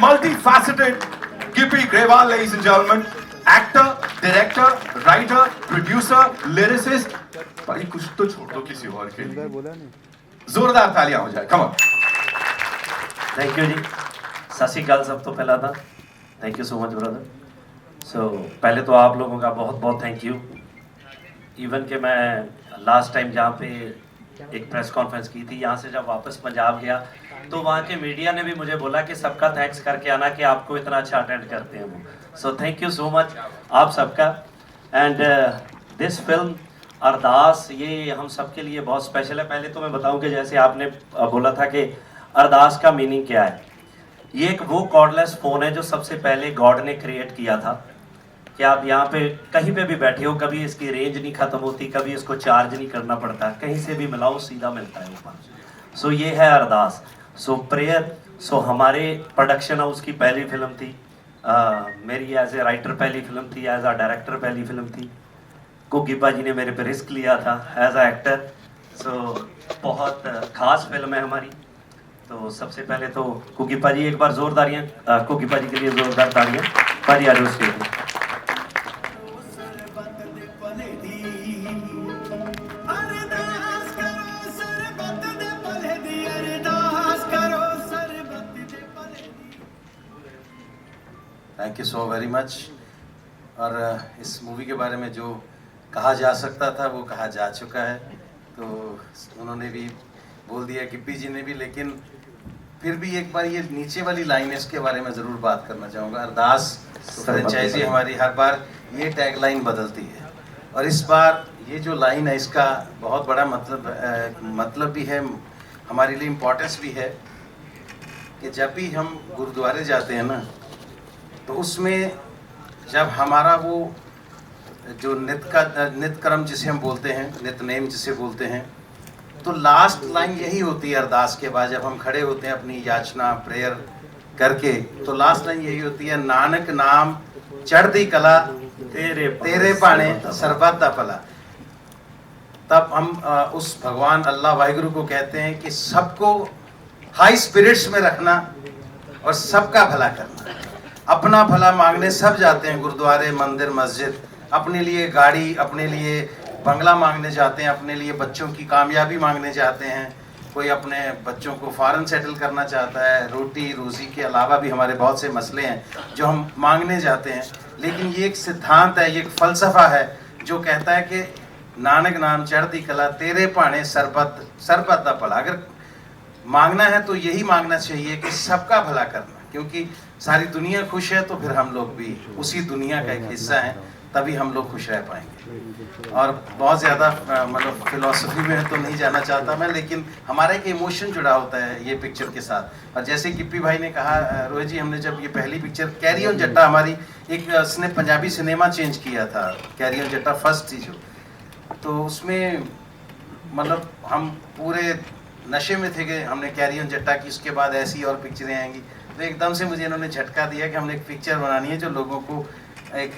multifaceted Gippy Grewal, ladies and gentlemen. Actor, director, writer, producer, lyricist. भाई कुछ तो छोड़ दो किसी और के लिए. जोरदार तालियां हो जाए. Come on. Thank you ji. Sat Shri Akal सब तो पहला था. Thank you so much brother. So पहले तो आप लोगों का बहुत बहुत थैंक यू. इवन कि मैं लास्ट टाइम जहाँ पे एक प्रेस कॉन्फ्रेंस की थी, यहाँ से जब वापस पंजाब गया तो वहाँ के मीडिया ने भी मुझे बोला कि सबका थैंक्स करके आना कि आपको इतना अच्छा अटेंड करते हैं वो. सो थैंक यू सो मच आप सबका. एंड दिस फिल्म अरदास ये हम सबके लिए बहुत स्पेशल है. पहले तो मैं बताऊं कि जैसे आपने बोला था कि अरदास का मीनिंग क्या है. ये एक वो कॉर्डलेस फ़ोन है जो सबसे पहले गॉड ने क्रिएट किया था कि आप यहाँ पे कहीं पे भी बैठे हो, कभी इसकी रेंज नहीं ख़त्म होती, कभी इसको चार्ज नहीं करना पड़ता, कहीं से भी मिलाओ सीधा मिलता है ऊपर. सो ये है अरदास. सो प्रेयर. सो हमारे प्रोडक्शन हाउस की पहली फिल्म थी. मेरी एज ए राइटर पहली फिल्म थी, एज अ डायरेक्टर पहली फिल्म थी. कुकीपा जी ने मेरे पे रिस्क लिया था एज अ एक्टर. सो बहुत ख़ास फिल्म है हमारी. तो सबसे पहले तो कुकीपा जी एक बार जोरदारियाँ कुकीपा जी के लिए जोरदार तालियाँ. पाजी आ जाओ स्टेज पे. Thank you so very much. और इस मूवी के बारे में जो कहा जा सकता था वो कहा जा चुका है. तो उन्होंने भी बोल दिया गिप्पी जी ने भी, लेकिन फिर भी एक बार ये नीचे वाली लाइन है इसके बारे में ज़रूर बात करना चाहूँगा. अरदास फ्रेंचाइजी हमारी हर बार ये टैग लाइन बदलती है और इस बार ये जो लाइन है इसका बहुत बड़ा मतलब भी है, हमारे लिए इम्पोर्टेंस भी है कि जब भी हम गुरुद्वारे जाते हैं ना तो उसमें जब हमारा वो जो नित्य कर्म जिसे हम बोलते हैं, नित्यनेम जिसे बोलते हैं, तो लास्ट लाइन यही होती है अरदास के बाद. जब हम खड़े होते हैं अपनी याचना प्रेयर करके तो लास्ट लाइन यही होती है, नानक नाम चढ़दी कला तेरे पाने सरबत दा भला. तब हम उस भगवान अल्लाह वाहिगुरु को कहते हैं कि सबको हाई स्पिरिट्स में रखना और सबका भला करना. अपना भला मांगने सब जाते हैं गुरुद्वारे मंदिर मस्जिद. अपने लिए गाड़ी, अपने लिए बंगला मांगने जाते हैं, अपने लिए बच्चों की कामयाबी मांगने जाते हैं. कोई अपने बच्चों को फॉरेन सेटल करना चाहता है. रोटी रोज़ी के अलावा भी हमारे बहुत से मसले हैं जो हम मांगने जाते हैं. लेकिन ये एक सिद्धांत है, ये एक फ़लसफ़ा है जो कहता है कि नानक नाम चढ़दी कला तेरे पाने सरबत दा भला. अगर मांगना है तो यही मांगना चाहिए कि सबका भला करना, क्योंकि सारी दुनिया खुश है तो फिर हम लोग भी उसी दुनिया का एक हिस्सा हैं, तभी हम लोग खुश रह पाएंगे. और बहुत ज़्यादा मतलब फिलॉसफी में तो नहीं जाना चाहता मैं, लेकिन हमारा एक इमोशन जुड़ा होता है ये पिक्चर के साथ. और जैसे गिप्पी भाई ने कहा, रोहित जी, हमने जब ये पहली पिक्चर कैरी ऑन जट्टा हमारी एक उसने पंजाबी सिनेमा चेंज किया था. कैरी ऑन जट्टा फर्स्ट थी जो, तो उसमें मतलब हम पूरे नशे में थे कि हमने कैरी ऑन जट्टा की, उसके बाद ऐसी और पिक्चरें आएंगी. तो एकदम से मुझे इन्होंने झटका दिया कि हमने एक पिक्चर बनानी है जो लोगों को एक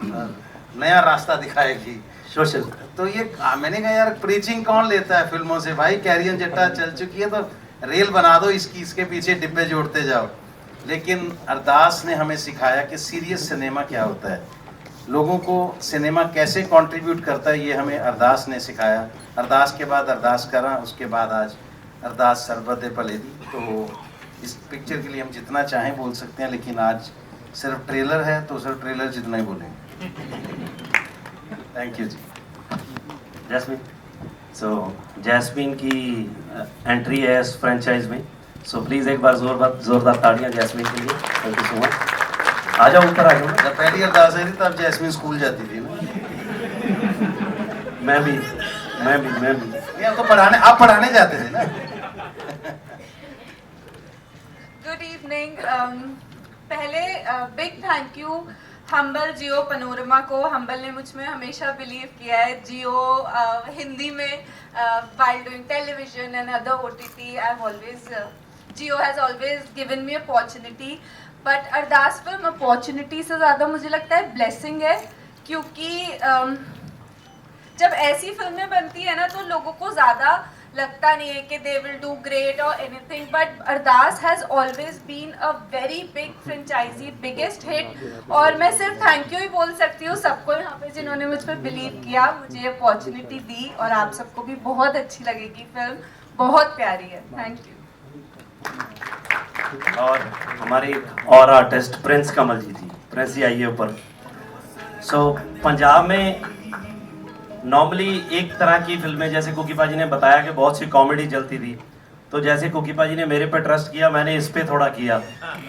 नया रास्ता दिखाएगी सोशल. तो ये मैंने कहा यार प्रीचिंग कौन लेता है फिल्मों से भाई. कैरी ऑन जट्टा चल चुकी है तो रेल बना दो इसकी, इसके पीछे डिब्बे जोड़ते जाओ. लेकिन अरदास ने हमें सिखाया कि सीरियस सिनेमा क्या होता है, लोगों को सिनेमा कैसे कंट्रीब्यूट करता है, ये हमें अरदास ने सिखाया. अरदास के बाद अरदास करा, उसके बाद आज अरदास सरबत भले दी. तो इस पिक्चर के लिए हम जितना चाहें बोल सकते हैं, लेकिन आज सिर्फ ट्रेलर है तो सिर्फ ट्रेलर जितना ही बोलेंगे. Thank you ji. Jasmin. So Jasmin की एंट्री है इस फ्रेंचाइज में. सो प्लीज़ एक बार जोरदार ताड़ियाँ जैस्मीन के लिए. Thank you so much. आ जाओ ऊपर आ जाओ. जब पहली अरदास आई थी तब जैस्मीन स्कूल जाती थी ना. मैं भी नहीं, हम तो आप पढ़ाने जाते थे ना. Good evening. पहले big thank you Humble Jio Panorama को. हम्बल ने मुझ में हमेशा बिलीव किया है. जियो हिंदी में while doing television and other OTT, I've always Jio has always given me opportunity. But Ardas film opportunity से ज़्यादा मुझे लगता है ब्लेसिंग है, क्योंकि जब ऐसी फिल्में बनती है ना तो लोगों को ज़्यादा लगता नहीं है कि दे विल डू ग्रेट और anything, but Ardaas has always been a very big franchise, biggest hit. और मैं सिर्फ थैंक यू ही बोल सकती हूँ सबको यहाँ पे जिन्होंने मुझ पर बिलीव किया, मुझे अपॉर्चुनिटी दी, और आप सबको भी बहुत अच्छी लगेगी फिल्म, बहुत प्यारी है। Thank you. और हमारे और आर्टिस्ट प्रिंस कमल जी थी। प्रिंस जी आइए ऊपर। पंजाब में नॉर्मली एक तरह की फिल्में, जैसे कुकी पाजी ने बताया कि बहुत सी कॉमेडी चलती थी, तो जैसे कुकी पाजी ने मेरे पे ट्रस्ट किया, मैंने इस पे थोड़ा किया,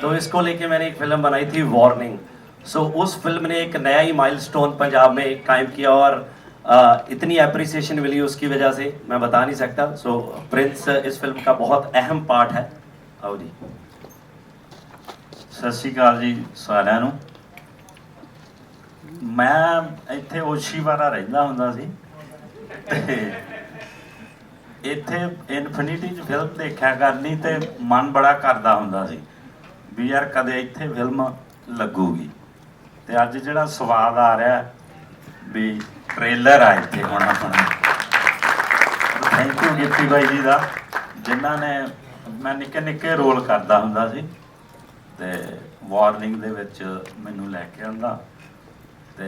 तो इसको लेके मैंने एक फिल्म बनाई थी वार्निंग। उस फिल्म ने एक नया ही माइलस्टोन पंजाब में कायम किया, और इतनी अप्रिसिएशन मिली उसकी वजह से मैं बता नहीं सकता। प्रिंस इस फिल्म का बहुत अहम पार्ट है। आओ जी। ਸਤਿ ਸ਼੍ਰੀ ਅਕਾਲ ਜੀ ਸਾਰਿਆਂ ਨੂੰ। ਮੈਂ ਇੱਥੇ ਓਸ਼ੀਵਾਰਾ ਰਹਿੰਦਾ ਹੁੰਦਾ ਸੀ ਤੇ ਇੱਥੇ ਇਨਫਿਨਿਟੀ 'ਚ ਫਿਲਮ ਦੇਖਿਆ ਕਰਨੀ ਤੇ ਮਨ ਬੜਾ ਕਰਦਾ ਹੁੰਦਾ ਸੀ ਵੀ ਯਾਰ ਕਦੇ ਇੱਥੇ ਫਿਲਮ ਲੱਗੂਗੀ, ਤੇ ਅੱਜ ਜਿਹੜਾ ਸਵਾਦ ਆ ਰਿਹਾ ਵੀ ਟ੍ਰੇਲਰ ਆ ਇੱਥੇ ਹੁਣ ਆਪਣਾ। ਥੈਂਕ ਯੂ ਗਿੱਪੀ ਬਾਈ ਜੀ ਦਾ, ਜਿਨ੍ਹਾਂ ਨੇ ਮੈਂ ਨਿੱਕੇ ਨਿੱਕੇ ਰੋਲ ਕਰਦਾ ਹੁੰਦਾ ਸੀ ਤੇ ਵਾਰਨਿੰਗ ਦੇ ਵਿੱਚ ਮੈਨੂੰ ਲੈ ਕੇ ਆਂਦਾ, ਤੇ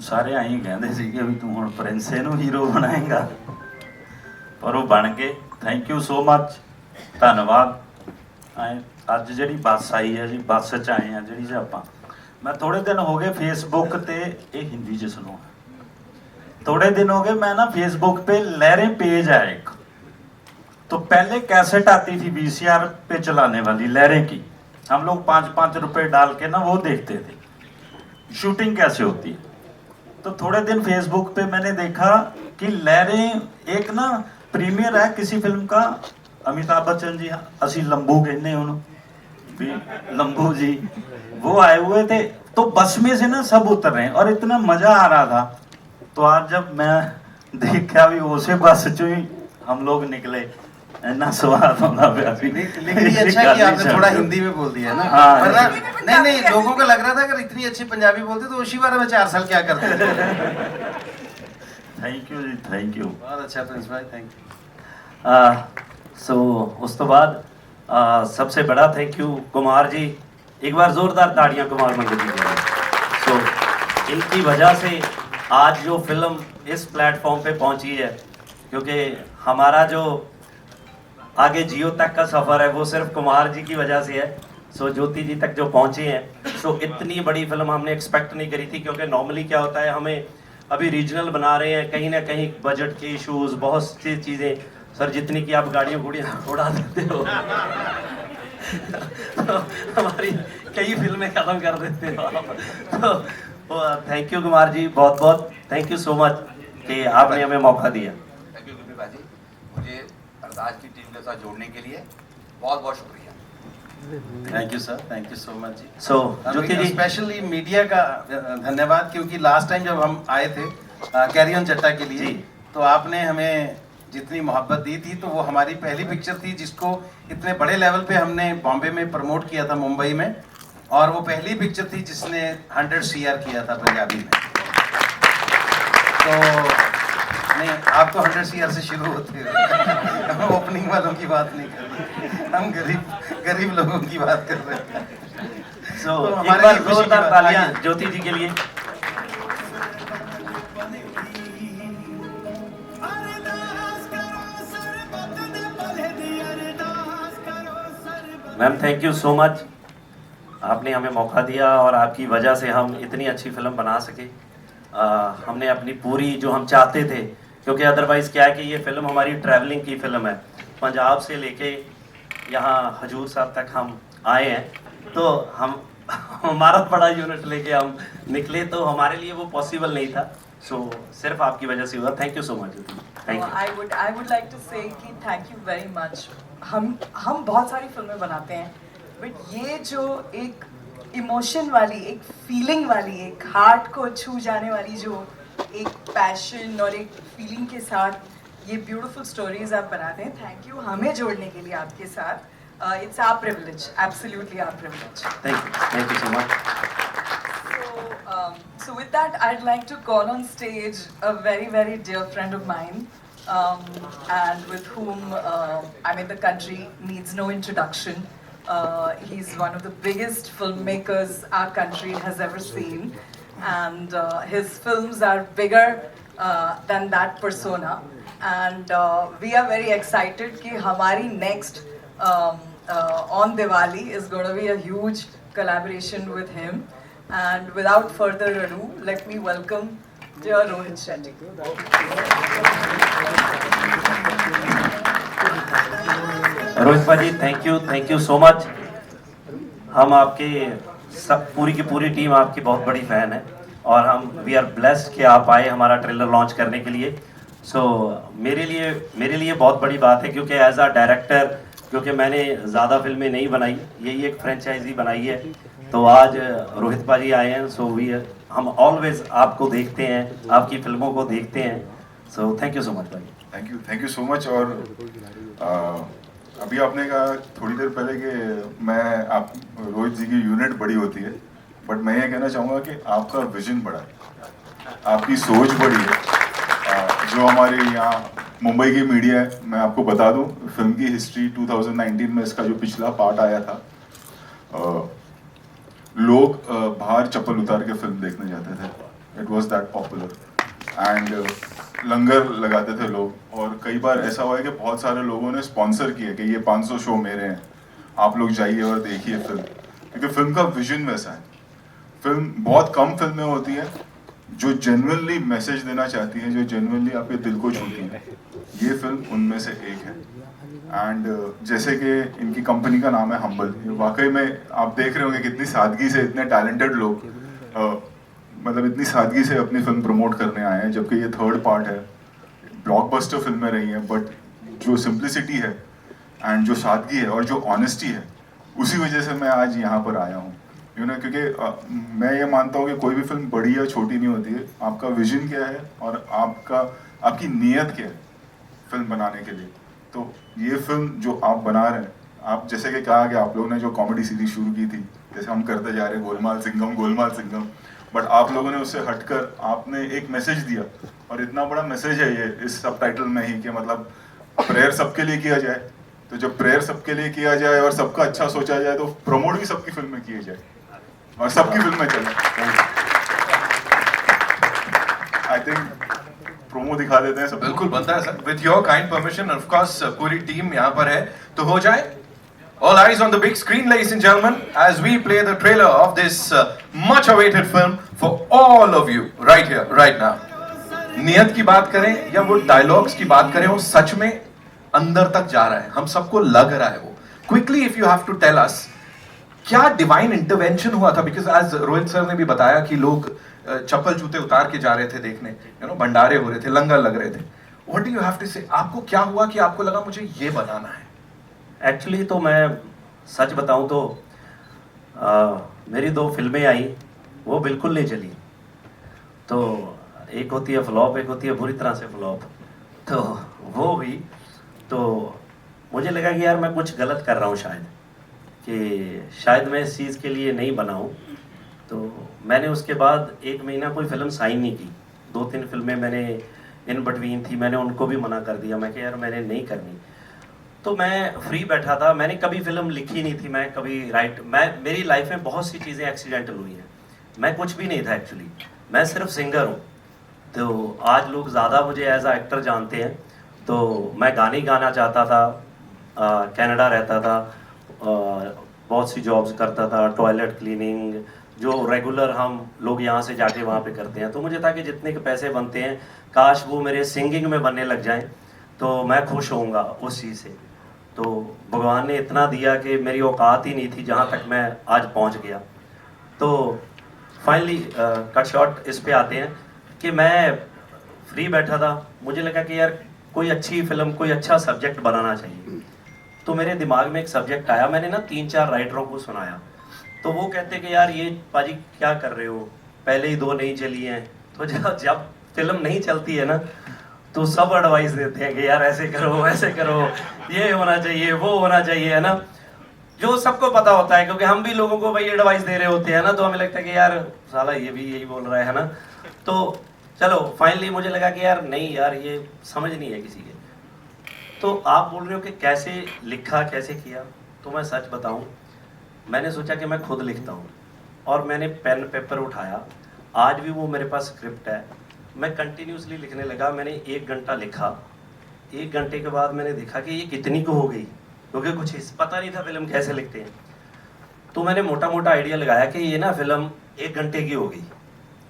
ਸਾਰੇ ਆਈ ਕਹਿੰਦੇ ਸੀਗੇ ਵੀ ਤੂੰ ਹੁਣ ਪ੍ਰਿੰਸੇ ਨੂੰ ਹੀਰੋ ਬਣਾਏਗਾ, ਪਰ ਉਹ ਬਣ ਗਏ। ਥੈਂਕ ਯੂ ਸੋ ਮਚ, ਧੰਨਵਾਦ। ਅੱਜ ਜਿਹੜੀ ਬੱਸ ਆਈ ਹੈ ਜੀ, ਬੱਸ 'ਚ ਆਏ ਆ ਜਿਹੜੀ 'ਚ ਆਪਾਂ, ਮੈਂ ਥੋੜੇ ਦਿਨ ਹੋ गए फेसबुक पे, ये हिंदी च सुनो, थोड़े दिन हो गए मैं ना फेसबुक पे लहरें पेज है एक, तो पहले कैसेट आती थी VCR पे चलाने वाली लहरें की, हम लोग 5-5 रुपए डाल के ना वो देखते थे शूटिंग कैसे होती है। तो थोड़े दिन फेसबुक पे मैंने देखा कि लहरें एक ना प्रीमियर है किसी फिल्म का, अमिताभ बच्चन जी, असी लंबू कहने उन्होंने, लंबू जी वो आए हुए थे, तो बस में से ना सब उतर रहे हैं और इतना मजा आ रहा था। तो आज जब मैं देखा भी उसे बस चो ही हम लोग निकले, इतना स्वाद होना प्यार। लेकिन ये अच्छा है कि आपने थोड़ा हिंदी में बोल दिया ना, हाँ, वरना नहीं लोगों को लग रहा था अगर इतनी अच्छी पंजाबी बोलते तो ओशीवारा में 4 साल क्या करते थे। Thank you ji, thank you. बहुत अच्छा प्रिंस भाई, थैंक यू। उस तो बाद सबसे बड़ा थैंक यू कुमार जी, एक बार जोरदार ताड़ियां कुमार मंगल जी के लिए। इनकी वजह से आज जो फिल्म इस प्लेटफॉर्म पे पहुंची है, क्योंकि हमारा जो आगे जियो तक का सफ़र है वो सिर्फ कुमार जी की वजह से है। ज्योति जी तक जो पहुंचे हैं, इतनी बड़ी फिल्म हमने एक्सपेक्ट नहीं करी थी, क्योंकि नॉर्मली क्या होता है, हमें अभी रीजनल बना रहे हैं, कहीं ना कहीं बजट के इशूज़, बहुत सी चीज़ें, सर जितनी की आप गाड़ियाँ गुड़ियाँ उड़ा देते हो तो हमारी कई फिल्में ख़त्म कर देते हो आप। तो थैंक यू कुमार जी, बहुत बहुत थैंक यू सो मच कि आपने हमें मौका दिया। थैंक यू गुरप्रीत भाजी, मुझे अरदास की टीम के साथ जोड़ने के लिए बहुत बहुत शुक्रिया। Thank you sir, thank you so much ji. Jyoti ji, specially media का धन्यवाद, क्योंकि लास्ट टाइम जब हम आए थे कैरी ऑन चट्टा के लिए, तो आपने हमें जितनी मोहब्बत दी थी, तो वो हमारी पहली पिक्चर थी जिसको इतने बड़े लेवल पे हमने बॉम्बे में प्रमोट किया था, मुंबई में, और वो पहली पिक्चर थी जिसने 100 CR किया था पंजाबी में। तो नहीं, आप तो 100 CR से शुरू होते हैं हम ओपनिंग वालों की बात नहीं कर रहे, हम गरीब लोगों की बात कर रहे हैं। एक बार जोरदार तालियां ज्योति जी के लिए। Ma'am thank you so much, आपने हमें मौका दिया और आपकी वजह से हम इतनी अच्छी फिल्म बना सके। हमने अपनी पूरी जो हम चाहते थे, क्योंकि अदरवाइज़ क्या है कि ये फिल्म हमारी ट्रैवलिंग की फ़िल्म है, पंजाब से लेके यहाँ हजूर साहब तक हम आए हैं, तो हम हमारा बड़ा यूनिट लेके हम निकले, तो हमारे लिए वो पॉसिबल नहीं था। सिर्फ आपकी वजह से हुआ। Thank you so much. Thank you. I would like to say कि थैंक यू वेरी मच। हम बहुत सारी फिल्में बनाते हैं, बट ये जो एक इमोशन वाली, एक फीलिंग वाली, एक हार्ट को छू जाने वाली जो एक पैशन और एक फीलिंग के साथ ये ब्यूटीफुल स्टोरीज आप बनाते हैं, थैंक यू हमें जोड़ने के लिए आपके साथ। It's our privilege, absolutely our privilege. Thank you so much. So with that, I'd like to call on stage a very, very dear friend of mine, and with whom I mean the country needs no introduction. He's one of the biggest filmmakers our country has ever seen, and his films are bigger than that persona. And we are very excited कि हमारी next on Diwali is going to be a huge collaboration with him. And without further ado, let me welcome dear Rohit Shetty. Rohit भाजी, thank you so much. हम आपके सब पूरी की पूरी team आपकी बहुत बड़ी फैन है और हम वी आर ब्लेस्ड कि आप आए हमारा ट्रेलर लॉन्च करने के लिए। सो मेरे लिए बहुत बड़ी बात है क्योंकि एज अ डायरेक्टर, क्योंकि मैंने ज़्यादा फिल्में नहीं बनाई, यही एक फ्रेंचाइजी बनाई है, तो आज रोहित भाजी आए हैं। सो हम ऑलवेज आपको देखते हैं, आपकी फिल्मों को देखते हैं। So thank you so much भाई। Thank you so much. और अभी आपने कहा थोड़ी देर पहले कि आप रोहित जी की यूनिट बड़ी होती है, बट मैं ये कहना चाहूँगा कि आपका विजन बड़ा है, आपकी सोच बड़ी है। जो हमारे यहाँ मुंबई की मीडिया है, मैं आपको बता दूं फिल्म की हिस्ट्री 2019 में इसका जो पिछला पार्ट आया था, लोग बाहर चप्पल उतार के फिल्म देखने जाते थे। It was that popular and लंगर लगाते थे लोग। और कई बार ऐसा हुआ है कि बहुत सारे लोगों ने स्पॉन्सर किया कि ये 500 शो मेरे हैं, आप लोग जाइए और देखिए फिल्म, क्योंकि फिल्म का विजन वैसा है। फिल्म बहुत कम फिल्में होती हैं जो जेन्युइनली मैसेज देना चाहती हैं, जो जेन्युइनली आपके दिल को छूती हैं। ये फिल्म उनमें से एक है। एंड जैसे कि इनकी कंपनी का नाम है हम्बल, वाकई में आप देख रहे होंगे कितनी सादगी से इतने टैलेंटेड लोग मतलब इतनी सादगी से अपनी फिल्म प्रमोट करने आए हैं, जबकि ये थर्ड पार्ट है। ब्लॉकबस्टर फिल्में रही हैं, बट जो सिंप्लिसिटी है एंड जो सादगी है और जो ऑनेस्टी है, उसी वजह से मैं आज यहाँ पर आया हूँ। क्योंकि मैं ये मानता हूँ कि कोई भी फिल्म बड़ी या छोटी नहीं होती है, आपका विजन क्या है और आपकी नीयत क्या है फिल्म बनाने के लिए। तो ये फिल्म जो आप बना रहे हैं, आप जैसे कि कहा कि आप लोगों ने जो कॉमेडी सीरीज शुरू की थी, जैसे हम करते जा रहे हैं गोलमाल सिंघम, बट आप लोगों ने उससे हटकर आपने एक मैसेज दिया, और इतना बड़ा मैसेज है ये इस सबटाइटल में ही कि मतलब प्रेयर सबके लिए किया जाए। तो जब प्रेयर सबके लिए किया जाए और सबका अच्छा सोचा जाए, तो प्रमोट भी सबकी फिल्म में किया जाए और सबकी फिल्म में चले। आई थिंक प्रोमो दिखा देते हैं सब। बिल्कुल बनता है sir, with your kind permission. Of course पूरी टीम यहाँ पर है, तो हो जाए। All eyes on the big screen, ladies and gentlemen, as we play the trailer of this much awaited film for all of you right here, right now. नियत की बात करें या वो डायलॉग्स की बात करें, वो सच में अंदर तक जा रहा है, हम सबको लग रहा है वो। Quickly, if you have to tell us, क्या डिवाइन इंटरवेंशन हुआ था? बिकॉज आज रोहित सर ने भी बताया कि लोग चप्पल जूते उतार के जा रहे थे देखने, भंडारे हो रहे थे, लंगर लग रहे थे। What do you have to say? आपको क्या हुआ कि आपको लगा मुझे ये बताना है? एक्चुअली तो मैं सच बताऊं तो मेरी 2 फिल्में आई, वो बिल्कुल नहीं चली। तो एक होती है फ्लॉप, एक होती है बुरी तरह से फ्लॉप। तो वो हुई, तो मुझे लगा कि यार मैं कुछ गलत कर रहा हूँ शायद मैं इस चीज़ के लिए नहीं बना हूँ। तो मैंने उसके बाद 1 महीना कोई फिल्म साइन नहीं की। 2-3 फिल्में मैंने इन बिटवीन थी, मैंने उनको भी मना कर दिया। मैं कि यार मैंने नहीं करनी। तो मैं फ्री बैठा था, मैंने कभी फिल्म लिखी नहीं थी, मैं कभी मेरी लाइफ में बहुत सी चीज़ें एक्सीडेंटल हुई हैं। मैं कुछ भी नहीं था एक्चुअली, मैं सिर्फ सिंगर हूँ। तो आज लोग ज़्यादा मुझे एज अ एक्टर जानते हैं। तो मैं गाने गाना चाहता था, कनाडा रहता था, बहुत सी जॉब्स करता था, टॉयलेट क्लीनिंग, जो रेगुलर हम लोग यहाँ से जाके वहाँ पे करते हैं। तो मुझे था कि जितने के पैसे बनते हैं, काश वो मेरे सिंगिंग में बनने लग जाएं, तो मैं खुश होऊंगा उस चीज़ से। तो भगवान ने इतना दिया कि मेरी औकात ही नहीं थी जहाँ तक मैं आज पहुँच गया। तो फाइनली कट शॉर्ट इस पे आते हैं कि मैं फ्री बैठा था, मुझे लगा कि यार कोई अच्छी फिल्म, कोई अच्छा सब्जेक्ट बनाना चाहिए। तो मेरे दिमाग में एक सब्जेक्ट आया, मैंने ना 3-4 राइटरों को सुनाया। तो वो कहते कि यार ये पाजी क्या कर रहे हो, पहले ही 2 नहीं चली हैं। तो जब फिल्म नहीं चलती है ना, तो सब एडवाइस देते हैं कि यार ऐसे करो, वैसे करो, ये होना चाहिए, वो होना चाहिए, है ना, जो सबको पता होता है, क्योंकि हम भी लोगों को भाई एडवाइस दे रहे होते हैं ना। तो हमें लगता है कि यार साला ये भी यही बोल रहा है ना। तो चलो फाइनली मुझे लगा कि यार नहीं यार ये समझ नहीं है किसी के। तो आप बोल रहे हो कि कैसे लिखा कैसे किया, तो मैं सच बताऊं, मैंने सोचा कि मैं खुद लिखता हूं और मैंने पेन पेपर उठाया। आज भी वो मेरे पास स्क्रिप्ट है, मैं कंटिन्यूसली लिखने लगा। मैंने 1 घंटा लिखा। 1 घंटे के बाद मैंने देखा कि ये कितनी को हो गई, क्योंकि कुछ पता नहीं था फिल्म कैसे लिखते हैं। तो मैंने मोटा मोटा आइडिया लगाया कि ये ना फिल्म 1 घंटे की होगी,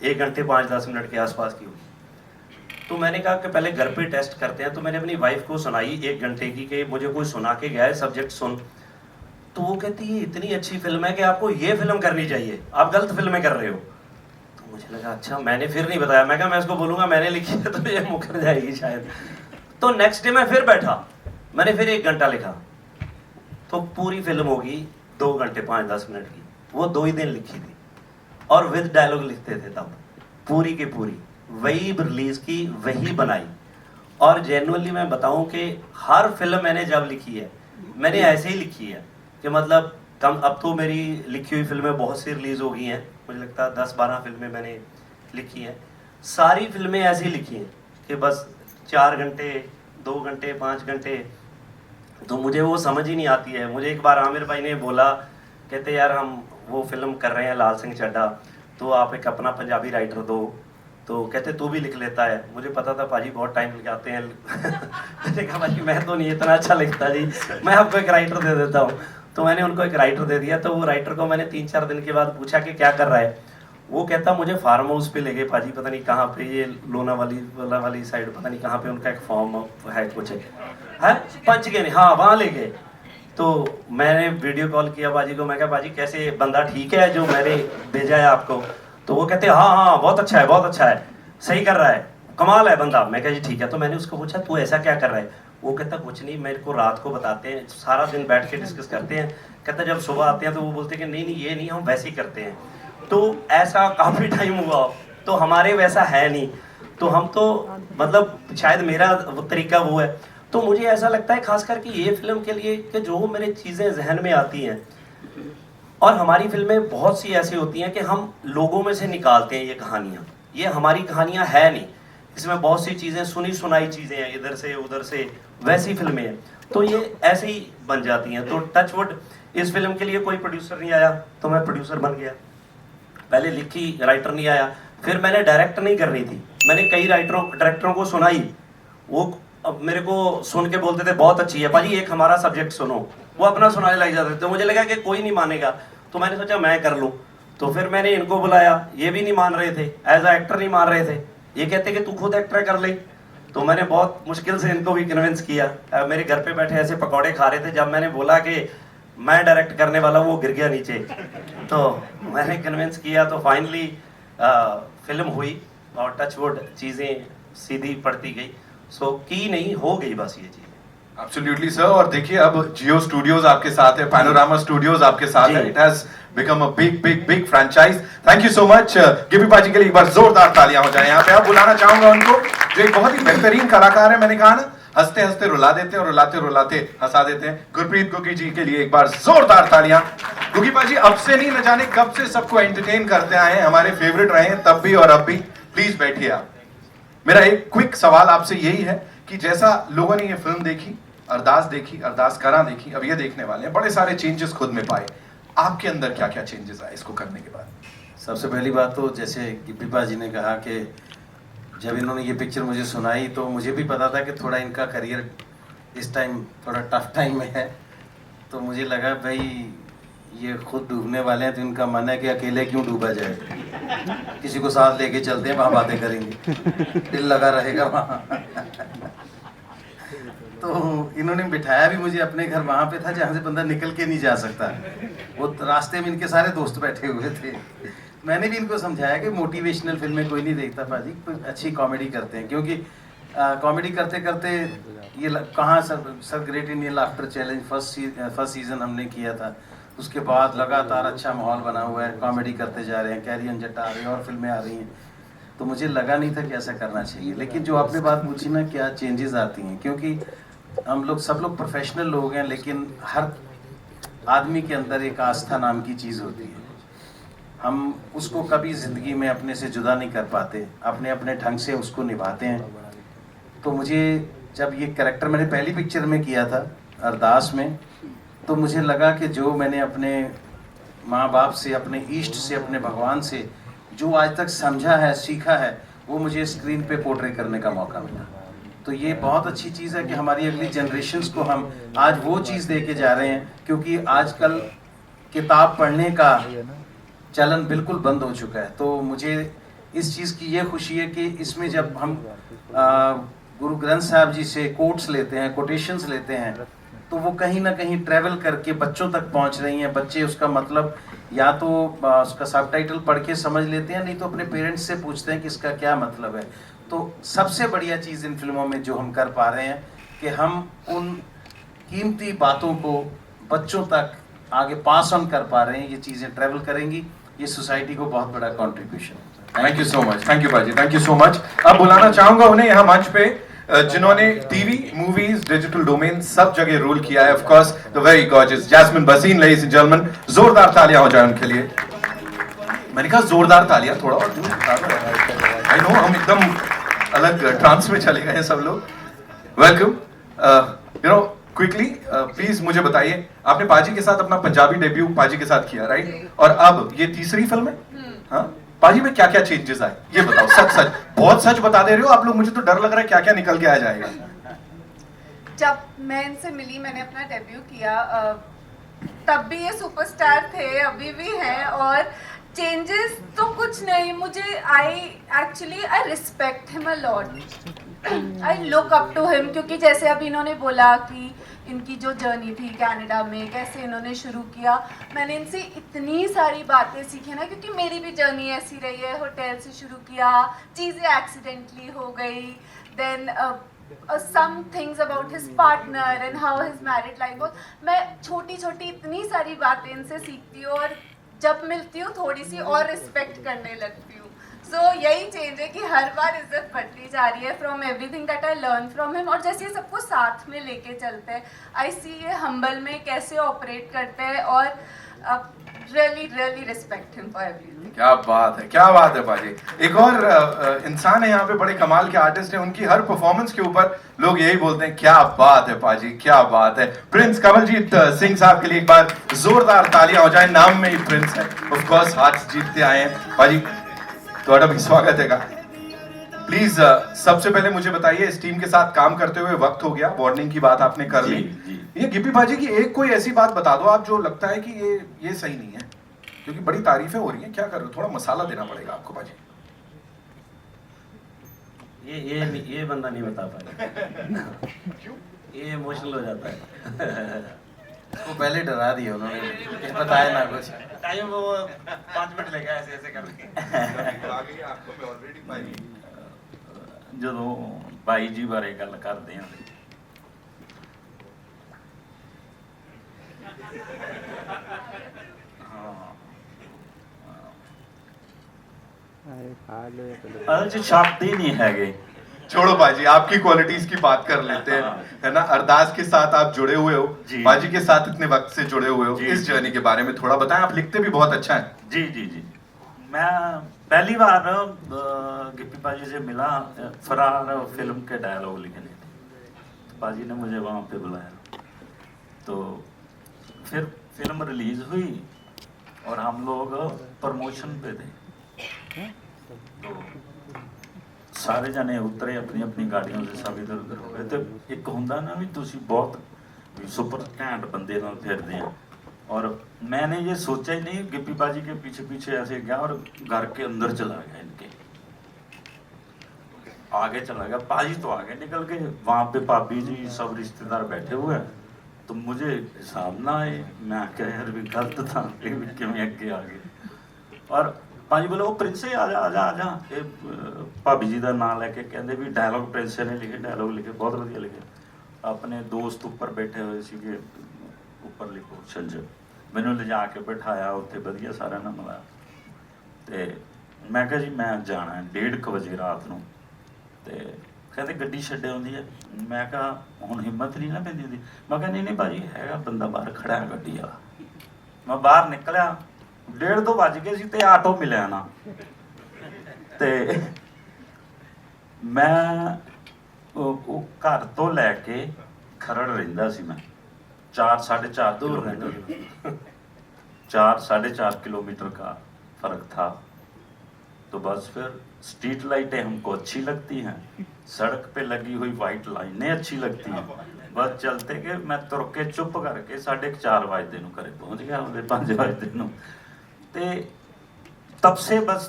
1 घंटे 5-10 मिनट के आसपास की होगी। तो मैंने कहा कि पहले घर पे टेस्ट करते हैं। तो मैंने अपनी वाइफ को सुनाई 1 घंटे की कि मुझे कोई सुना के गया है सब्जेक्ट सुन। तो वो कहती है इतनी अच्छी फिल्म है कि आपको ये फिल्म करनी चाहिए, आप गलत फिल्में कर रहे हो। तो मुझे लगा अच्छा, मैंने फिर नहीं बताया। मैं कहा मैं इसको बोलूँगा मैंने लिखी है तो ये मुकर जाएगी शायद। तो नेक्स्ट डे मैं फिर बैठा, मैंने फिर 1 घंटा लिखा। तो पूरी फिल्म होगी 2 घंटे 5-10 मिनट की, वो 2 ही दिन लिखी थी और विद डायलॉग लिखते थे तब, पूरी की पूरी वही रिलीज की वही बनाई। और जेन्युइनली मैं बताऊं कि हर फिल्म मैंने जब लिखी है मैंने ऐसे ही लिखी है कि मतलब कम, अब तो मेरी लिखी हुई फिल्में बहुत सी रिलीज हो गई हैं, मुझे लगता है 10-12 फिल्में मैंने लिखी हैं। सारी फिल्में ऐसी लिखी हैं कि बस 4 घंटे 2 घंटे 5 घंटे, तो मुझे वो समझ ही नहीं आती है। मुझे एक बार आमिर भाई ने बोला, कहते यार हम वो फिल्म कर रहे हैं लाल सिंह चड्ढा, तो आप एक अपना पंजाबी राइटर दो। तो कहते तू भी लिख लेता है। मुझे पता था पाजी बहुत टाइम लगाते हैं मैंने कहा भाजी मैं तो नहीं इतना अच्छा लिखता जी, मैं आपको एक राइटर दे देता हूँ। तो मैंने उनको एक राइटर दे दिया। तो वो राइटर को मैंने 3-4 दिन के बाद पूछा कि क्या कर रहा है। वो कहता मुझे फार्म हाउस पे ले गए पाजी, पता नहीं कहाँ पे, ये लोनावाली वाली साइड, पता नहीं कहाँ पे उनका एक फॉर्म है कुछ है, पंचगनी, हाँ वहाँ ले गए। तो मैंने वीडियो कॉल किया बाजी को, मैं कहा बाजी कैसे, बंदा ठीक है जो मैंने भेजा है आपको। तो वो कहते हाँ हाँ बहुत अच्छा है, बहुत अच्छा है, सही कर रहा है, कमाल है बंदा। मैं कहा जी ठीक है। तो मैंने उसको पूछा तू ऐसा क्या कर रहा है। वो कहता कुछ नहीं, मेरे को रात को बताते हैं, सारा दिन बैठ के डिस्कस करते हैं। कहता जब सुबह आते हैं तो वो बोलते हैं कि नहीं नहीं ये नहीं, हम वैसे ही करते हैं। तो ऐसा काफ़ी टाइम हुआ, तो हमारे वैसा है नहीं। तो हम तो मतलब शायद मेरा वो तरीका वो है। तो मुझे ऐसा लगता है खास करके ये फिल्म के लिए कि जो मेरे चीज़ें जहन में आती हैं, और हमारी फिल्में बहुत सी ऐसी होती हैं कि हम लोगों में से निकालते हैं ये कहानियाँ, ये हमारी कहानियाँ है नहीं, इसमें बहुत सी चीज़ें सुनी सुनाई चीज़ें हैं, इधर से उधर से, वैसी फिल्में हैं। तो ये ऐसे ही बन जाती हैं। तो टचवुड इस फिल्म के लिए कोई प्रोड्यूसर नहीं आया तो मैं प्रोड्यूसर बन गया। पहले लिखी, राइटर नहीं आया, फिर मैंने डायरेक्ट नहीं कर रही थी, मैंने कई डायरेक्टरों को सुनाई। वो अब मेरे को सुन के बोलते थे बहुत अच्छी है पाजी, एक हमारा सब्जेक्ट सुनो। वो अपना सुनाने लग जाते थे। तो मुझे लगा कि कोई नहीं मानेगा, तो मैंने सोचा मैं कर लूँ। तो फिर मैंने इनको बुलाया, ये भी नहीं मान रहे थे, एज अ एक्टर नहीं मान रहे थे। ये कहते कि तू खुद एक्टर कर ले। तो मैंने बहुत मुश्किल से इनको भी कन्विंस किया। मेरे घर पे बैठे ऐसे पकौड़े खा रहे थे, जब मैंने बोला कि मैं डायरेक्ट करने वाला हूँ वो गिर गया नीचे। तो मैंने कन्विंस किया, तो फाइनली फिल्म हुई और टचवुड चीज़ें सीधी पड़ती गई। सो की नहीं हो गई बस ये चीज़। Absolutely sir, और देखिए अब जियो स्टूडियोज आपके साथ है, पैनोरामा स्टूडियोज आपके साथ है, it has become a big franchise. Thank you so much. Gippy पाजी के लिए एक बार जोरदार तालियां हो जाए यहाँ पे। आप बुलाना चाहूंगा उनको, जो एक बहुत ही बेहतरीन कलाकार है। मैंने कहा ना, हंसते हंसते रुला देते हैं और रुलाते रुलाते हंसा देते हैं। गुरप्रीत गुगी जी के लिए एक बार जोरदार तालियां। गुगी पाजी अब से नहीं, न जाने कब से सबको एंटरटेन करते आए हैं, हमारे फेवरेट रहे हैं तब भी और अब भी। प्लीज बैठिए आप। मेरा एक क्विक सवाल आपसे यही है कि जैसा लोगों ने ये फिल्म देखी, अरदास देखी, अरदास करा देखी, अब ये देखने वाले हैं, बड़े सारे चेंजेस खुद में पाए, आपके अंदर क्या क्या चेंजेस आए इसको करने के बाद? सबसे पहली बात तो जैसे गिब्बी जी ने कहा कि जब इन्होंने ये पिक्चर मुझे सुनाई तो मुझे भी पता था कि थोड़ा इनका करियर इस टाइम थोड़ा टफ टाइम में है। तो मुझे लगा भाई ये खुद डूबने वाले हैं, तो इनका मन है कि अकेले क्यों डूबा जाए, किसी को साथ लेके चलते हैं, वहाँ बातें करेंगे, दिल लगा रहेगा वहाँ। तो इन्होंने बिठाया भी मुझे अपने घर, वहाँ पे था जहाँ से बंदा निकल के नहीं जा सकता। वो रास्ते में इनके सारे दोस्त बैठे हुए थे। मैंने भी इनको समझाया कि मोटिवेशनल फिल्में कोई नहीं देखता पाजी, कोई अच्छी कॉमेडी करते हैं, क्योंकि कॉमेडी करते करते ये कहाँ sir great Indian laughter challenge first season हमने किया था, उसके बाद लगातार अच्छा माहौल बना हुआ है, कॉमेडी करते जा रहे हैं, कैरी ऑन जट्टा आ रही है और फिल्में आ रही हैं। तो मुझे लगा नहीं था कि ऐसा करना चाहिए। लेकिन जो आपने बात पूछी ना, क्या चेंजेस आती हैं, क्योंकि हम लोग सब लोग प्रोफेशनल लोग हैं, लेकिन हर आदमी के अंदर एक आस्था नाम की चीज़ होती है। हम उसको कभी ज़िंदगी में अपने से जुदा नहीं कर पाते, अपने अपने ढंग से उसको निभाते हैं। तो मुझे जब ये कैरेक्टर मैंने पहली पिक्चर में किया था अरदास में, तो मुझे लगा कि जो मैंने अपने माँ बाप से, अपने इष्ट से, अपने भगवान से जो आज तक समझा है, सीखा है, वो मुझे स्क्रीन पे पोर्ट्रे करने का मौका मिला। तो ये बहुत अच्छी चीज़ है कि हमारी अगली जनरेशन्स को हम आज वो चीज़ दे के जा रहे हैं, क्योंकि आजकल किताब पढ़ने का चलन बिल्कुल बंद हो चुका है। तो मुझे इस चीज़ की ये खुशी है कि इसमें जब हम गुरु ग्रंथ साहब जी से कोट्स लेते हैं, कोटेशंस लेते हैं, तो वो कहीं ना कहीं ट्रैवल करके बच्चों तक पहुंच रही हैं। बच्चे उसका मतलब या तो उसका सबटाइटल पढ़ के समझ लेते हैं, नहीं तो अपने पेरेंट्स से पूछते हैं कि इसका क्या मतलब है। तो सबसे बढ़िया चीज़ इन फिल्मों में जो हम कर पा रहे हैं कि हम उन कीमती बातों को बच्चों तक आगे पास ऑन कर पा रहे हैं। ये चीज़ें ट्रैवल करेंगी, ये सोसाइटी को बहुत बड़ा कंट्रीब्यूशन है। Thank you so much, thank you बाजी, थैंक यू सो मच। अब बुलाना चाहूंगा उन्हें यहाँ मंच पे जिन्होंने टीवी, मूवीज, डिजिटल डोमेन सब जगह रोल किया है। Of course the very gorgeous Jasmin Bhasin, ladies and gentleman, जोरदार तालियां हो जाए उनके लिए। मैंने कहा जोरदार तालियां, थोड़ा और आई नो हम एकदम अलग ट्रांस में चले गए हैं सब लोग। Welcome, you know quickly please मुझे बताइए, आपने पाजी के साथ अपना पंजाबी डेब्यू पाजी के साथ किया, राइट? और अब ये तीसरी फिल्म है। हाँ, पाजी में क्या क्या चेंजेस आए ये बताओ, सच सच, बहुत सच बता दे रहे हो आप लोग, मुझे तो डर लग रहा है क्या क्या निकल के आ जाएगा। जब मैं इनसे मिली, मैंने अपना डेब्यू किया, तब भी ये सुपरस्टार थे, अभी भी हैं, और चेंजेस तो कुछ नहीं। मुझे I respect him a lot, I look up to him, क्योंकि जैसे अभी इन्होंने बोला कि इनकी जो जर्नी थी कनाडा में, कैसे इन्होंने शुरू किया, मैंने इनसे इतनी सारी बातें सीखी ना, क्योंकि मेरी भी जर्नी ऐसी रही है। होटल से शुरू किया, चीज़ें एक्सीडेंटली हो गई, then some things about his partner and how his married life was। मैं छोटी छोटी इतनी सारी बातें इनसे सीखती हूँ, और जब मिलती हूँ थोड़ी सी और रिस्पेक्ट करने लगती हूँ। सो यही चेंज है कि हर बार इज्जत बढ़ती जा रही है from everything that I learn from him. और जैसे ये सबको साथ में लेके चलते हैं, आई सी ये हम्बल में कैसे ऑपरेट करते हैं, और really really respect him for everything. क्या बात है, क्या बात है पाजी। एक और इंसान है यहाँ पे, बड़े कमाल के आर्टिस्ट हैं, उनकी हर परफॉर्मेंस के ऊपर लोग यही बोलते हैं क्या बात है पाजी, क्या बात है। प्रिंस कमलजीत सिंह साहब के लिए एक बार जोरदार तालियां हो जाए, नाम में ही प्रिंस है, ऑफ कोर्स हार्ट्स जीतते आए हैं। पाजी थोड़ा भी स्वागत है। प्लीज सबसे पहले मुझे बताइए, इस टीम के साथ काम करते हुए वक्त हो गया, वार्निंग की बात आपने कर ली, ये गिप्पी पाजी की एक कोई ऐसी बात बता दो आप जो लगता है कि ये सही नहीं है, क्योंकि बड़ी तारीफें हो रही हैं, क्या कर रहे हो, थोड़ा मसाला देना पड़ेगा आपको पाजी। ये बंदा नहीं बता पाएगा। क्यों? ये इमोशनल हो जाता है। उसको पहले डरा दिया उन्होंने, कुछ बताया ना कुछ। टाइम वो 5 मिनट लेगा ऐसे ऐसे करके। ਜਦੋਂ ਬਾਈ ਜੀ ਬਾਰੇ ਗੱਲ ਕਰਦੇ ਹਾਂ ਅੱਜ ਸ਼ਬਦ ही नहीं हैगे। छोड़ो बाजी, आपकी क्वालिटीज की बात कर लेते हैं, है ना। अरदास के साथ आप जुड़े हुए हो, बाजी के साथ इतने वक्त से जुड़े हुए हो, इस जर्नी के बारे में थोड़ा बताएं। आप लिखते भी बहुत अच्छा है। जी जी जी, मैं पहली बार गिप्पी पाजी से मिला, फरार फिल्म के डायलॉग लिखने थे, तो पाजी ने मुझे वहाँ पे बुलाया, तो फिर फिल्म रिलीज हुई और हम लोग प्रमोशन पे थे, तो सारे जने उतरे अपनी अपनी गाड़ियों से, सब इधर उधर हो गए। तो एक होंदा ना भी तुसी बहुत सुपर घैंट बंदे नाल फिरदे हैं, और मैंने ये सोचा ही नहीं, गिप्पी पाजी के पीछे पीछे ऐसे गया और घर के अंदर चला गया, इनके आगे चला गया। पाजी तो आगे निकल गए, वहाँ पे भाभी जी सब रिश्तेदार बैठे हुए हैं, तो मुझे हिसाब ना आए, मैं क्या यार भी गलत था कि मैं अगे आ गए। और पाजी बोले वो प्रिंसे आ जा आ जा आ जा, भाभी जी का नाम लैके कहते भी डायलॉग प्रिंसे ने लिखे, डायलॉग लिखे, बहुत वधिया लिखे। अपने दोस्त ऊपर बैठे हुए सीगे, ऊपर लिखो छंज, मैनू ले जाके बिठाया उत्थे, वधिया सारा ना मिलाया, तो मैं कहा जी मैं जाना है 1:30 बजे रात को, तो कहते गड्डी छड्डे आउंदी है। मैं कहा हुण हिम्मत नहीं ना पैंदी हुंदी, मैं कहा नहीं नहीं भाजी हैगा बंदा बाहर खड़ा है गड्डी वाला। मैं बाहर निकलिया 1:30 ਵੱਜ ਗਏ ਸੀ ਤੇ ਆਟੋ ਮਿਲਿਆ ਨਾ, ਤੇ ਮੈਂ ਉਹ ਘਰ ਤੋਂ ਲੈ ਕੇ ਖਰੜ ਰਹਿੰਦਾ ਸੀ ਮੈਂ, 4-4.5 किलोमीटर, 4-4.5 किलोमीटर का फर्क था। तो बस फिर स्ट्रीट लाइटें हमको अच्छी लगती हैं, सड़क पे लगी हुई वाइट लाइनें अच्छी लगती हैं, बस चलते के मैं तुर के चुप करके 4:30 बजे नूं घरे पहुंच गया, ਉਹਦੇ 5 बजे नूं, ते तब से बस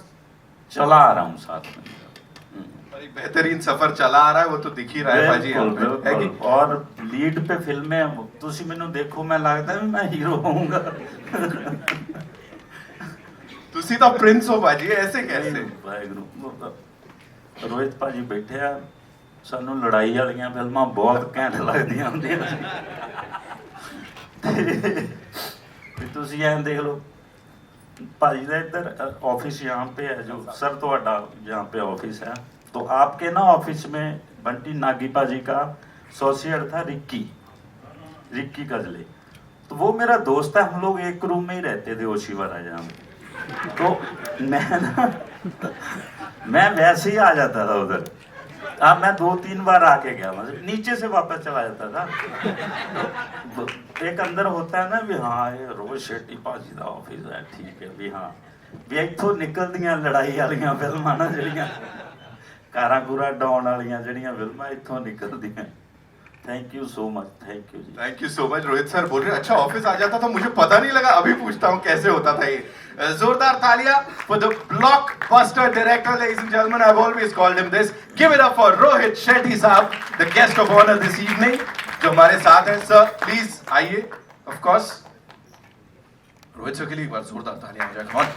चला आ रहा हूँ साथ में। और एक बेहतरीन सफर चला आ रहा है, वो तो दिख ही रहा है भाजी यहाँ पे, है कि? और लीड पे फिल्में तुसी मैनू देखो, मैं लगता है मैं हीरो होऊंगा। तुसी तो प्रिंस हो भाजी, ऐसे कैसे? ਵਾਹਿਗੁਰੂ। रोहित भाजी बैठे आ, सानू लड़ाई वालियां फिल्मां बहुत घैंट लगदियां ਹੁੰਦੀਆਂ ते तुसी ऐं देख लो, भाजी का इधर ऑफिस यहाँ पे है, जो सर ਤੁਹਾਡਾ यहाँ पे ऑफिस है, तो आपके ना ऑफिस में बंटी नागी भाजी का एसोसिएट था रिक्की कजले, तो वो मेरा दोस्त है, हम लोग एक रूम में ही रहते थे ओशीवारा जहाँ में। तो मैं वैसे ही आ जाता था उधर, अब मैं 2-3 बार आके गया, मतलब नीचे से वापस चला जाता था। एक अंदर होता है ना भी हाँ ये रोहित शेट्टी भाजी का ऑफिस है, ठीक है भी हाँ भी इत्थों निकलदियां लड़ाई वालियां फिल्मां ना ਜਿਹੜੀਆਂ ਕਾਰਾਂ ਕੂਰਾਂ ਡਾਉਣ ਵਾਲੀਆਂ ਜਿਹੜੀਆਂ ਫਿल्मां इत्थों निकलदियां। Thank you so much, thank you ji. Thank you so much. Rohit sir बोल रहे अच्छा ऑफिस आ जाता तो मुझे पता नहीं लगा, अभी पूछता हूँ कैसे होता था ये। जोरदार तालियां for the blockbuster director, ladies and gentlemen, I've always called him this. Give it up for Rohit Shetty साहब, the guest of honor this evening, जो हमारे साथ हैं। सर प्लीज आइए। ऑफ कोर्स रोहित सर के लिए एक बार जोरदार तालियां हो जाए, come on।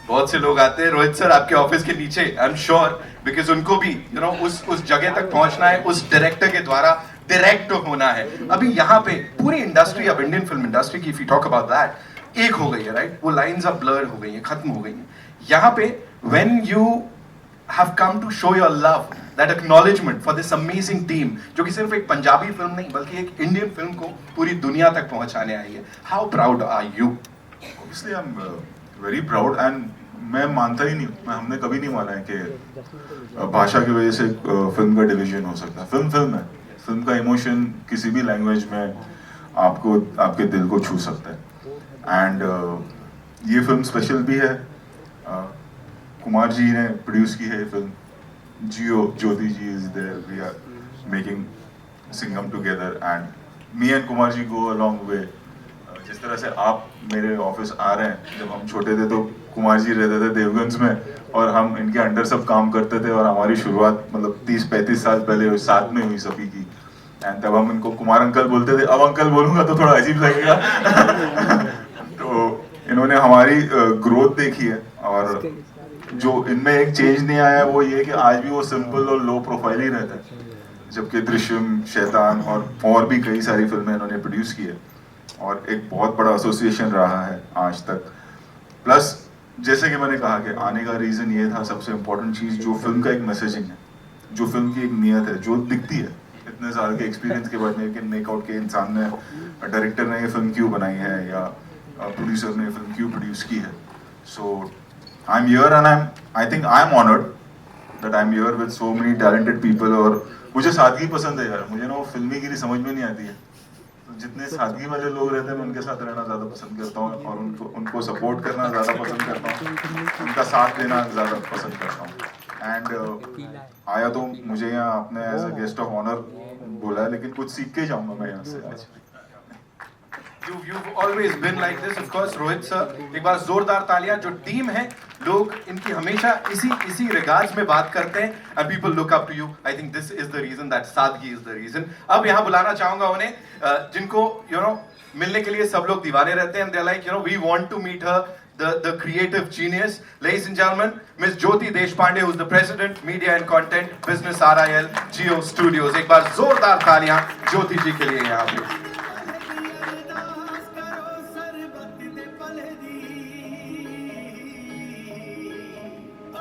बहुत से लोग आते हैं रोहित सर आपके ऑफिस के नीचे, आई एम श्योर, बिकॉज उनको भी यू नो उस जगह तक पहुंचना है, उस डायरेक्टर के द्वारा डायरेक्ट होना है। अभी यहाँ पे पूरी इंडस्ट्री, अब इंडियन फिल्म इंडस्ट्री की if you talk about that, एक हो गई है, राइट? वो लाइंस अब ब्लर हो गई हैं, खत्म हो गई हैं। यहाँ पे when you have come to show your love, that acknowledgement for this amazing team, जो कि सिर्फ एक पंजाबी फिल्म नहीं बल्कि एक इंडियन फिल्म को पूरी दुनिया तक पहुंचाने आई है, how proud are you? Obviously, I'm very proud, and मैं मानता ही नहीं, हमने कभी नहीं माना है कि भाषा की वजह से फिल्म का डिवीजन हो सकता है। फिल्म है, फिल्म का इमोशन किसी भी लैंग्वेज में आपको आपके दिल को छू सकता है। एंड ये फिल्म स्पेशल भी है, कुमार जी ने प्रोड्यूस की है ये फिल्म, Jyoti ji is there, we are making Singham together, and me and Kumar ji go a long way. जिस तरह से आप मेरे ऑफिस आ रहे हैं, जब हम छोटे थे तो कुमार जी रहते थे देवगंज में और हम इनके अंडर सब काम करते थे, और हमारी शुरुआत मतलब 30-35 साल पहले साथ में हुई सभी की। एंड तब हम इनको कुमार अंकल बोलते थे, अब अंकल बोलूंगा तो थोड़ा अजीब लगेगा। तो इन्होंने हमारी ग्रोथ देखी है, और जो इनमें एक चेंज नहीं आया है वो ये कि आज भी वो सिंपल और लो प्रोफाइल ही रहता है, जबकि दृश्यम, शैतान और भी कई सारी फिल्में इन्होंने प्रोड्यूस की है, और एक बहुत बड़ा एसोसिएशन रहा है आज तक। प्लस जैसे कि मैंने कहा कि आने का रीज़न ये था, सबसे इम्पोर्टेंट चीज़ जो फिल्म का एक मैसेजिंग है, जो फिल्म की एक नीयत है, जो दिखती है इतने साल के एक्सपीरियंस के बाद में कि मेकआउट के इंसान ने, डायरेक्टर ने ये फिल्म क्यों बनाई है या प्रोड्यूसर ने ये फिल्म क्यों प्रोड्यूस की है। So I am here and I think I am honoured that I am here with so many talented people. और मुझे सादगी पसंद है यार, मुझे ना वो फिल्मी गिरी समझ में नहीं आती है, जितने सादगी वाले लोग रहते हैं मैं उनके साथ रहना ज़्यादा पसंद करता हूँ, और उनको सपोर्ट करना ज़्यादा पसंद करता हूँ, उनका साथ देना ज़्यादा पसंद करता हूँ। एंड आया तो मुझे यहाँ आपने as a guest of honour बोला है, लेकिन कुछ सीख के जाऊँगा मैं यहाँ से आज। You've always been like this, of course, Rohit sir. एक बार जोरदार तालियां। जो टीम है, लोग इनकी हमेशा इसी रिगार्ड्स में बात करते हैं, and people look up to you. I think this is the reason, that सादगी is the reason. अब यहाँ बुलाना चाहूंगा उन्हें, जिनको मिलने के लिए सब लोग दीवाने रहते हैं, and they're like, we want to meet her, the creative genius. Ladies and gentlemen, Miss Jyoti Deshpande, who's the president, media and content, business RIL, Jio Studios. एक बार जोरदार तालियां ज्योति जी के लिए यहाँ पे।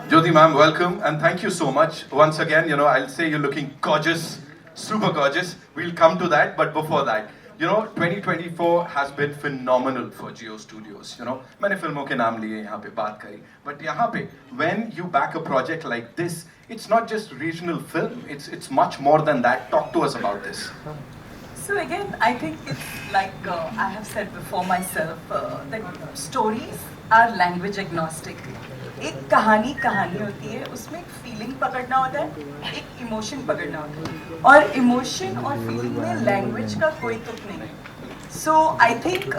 Jyoti ma'am, welcome and thank you so much. Once again, I'll say you're looking gorgeous, super gorgeous. We'll come to that, but before that, 2024 has been phenomenal for Jio Studios. मैंने फिल्मों के नाम लिए यहाँ पे बात करी, but यहाँ पे when you back a project like this, it's not just regional film. It's much more than that. Talk to us about this. So again, I think it's like I have said before myself, that stories are language agnostic. एक कहानी होती है, उसमें एक feeling पकड़ना होता है, एक इमोशन पकड़ना होता है, और इमोशन और फीलिंग में लैंग्वेज का कोई तुक नहीं है. सो आई थिंक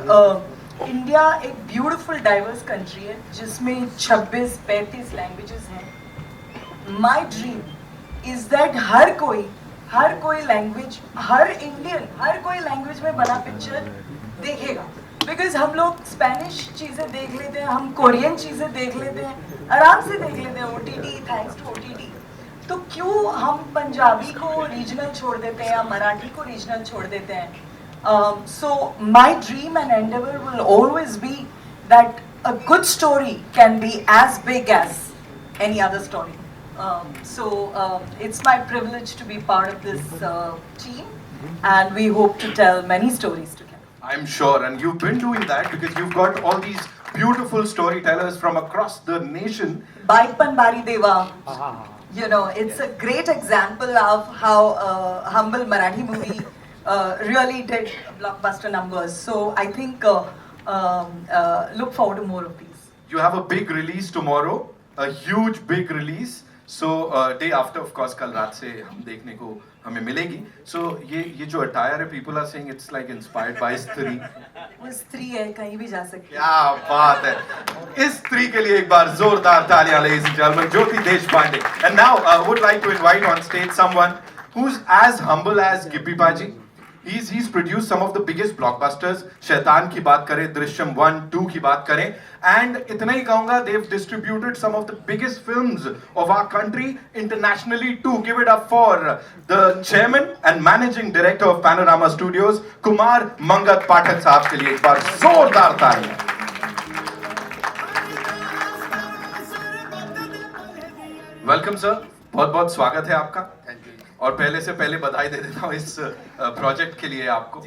इंडिया एक ब्यूटीफुल डाइवर्स कंट्री है जिसमें 26-35 लैंग्वेजेस हैं. माय ड्रीम इज दैट हर कोई लैंग्वेज, हर इंडियन हर कोई लैंग्वेज में बना पिक्चर देखेगा. बिकॉज हम लोग स्पेनिश चीज़ें देख लेते हैं, हम कोरियन चीज़ें देख लेते हैं, आराम से देख लेते हैं OTT, थैंक्स टू OTT. तो क्यों हम पंजाबी को रीजनल छोड़ देते हैं या मराठी को रीजनल छोड़ देते हैं? So my dream and endeavour will always be that a good story can be as big as any other story. It's my privilege to be part of this team, and we hope to tell many stories together. I'm sure, and you've been doing that because you've got all these beautiful storytellers from across the nation. Baipan Bari Deva, it's a great example of how humble Marathi movie really did blockbuster numbers. So I think look forward to more of these. You have a big release tomorrow, a huge big release. So day after, of course, कल रात से हम देखने को हमें मिलेगी. So ये जो attire है, people are saying it's like inspired by स्त्री. वो स्त्री है, कहीं भी जा सकती है. क्या बात है. इस स्त्री के लिए एक बार जोरदार तालियां, ladies and gentlemen, Jyoti Deshpande. And now I would like to invite on stage someone who's as humble as Gippy Paji. He's produced some of the biggest blockbusters. शैतान की बात करें, दृश्यम 1, 2 की बात करें, and इतना ही कहूँगा, they've distributed some of the biggest films of our country internationally too. Give it up for the chairman and managing director of Panorama Studios, Kumar Mangat Pathak साहब के लिए एक बार जोरदार तालियां. वेलकम सर, बहुत बहुत स्वागत है आपका. Thank you. और पहले से पहले बधाई दे देता हूँ इस प्रोजेक्ट के लिए आपको.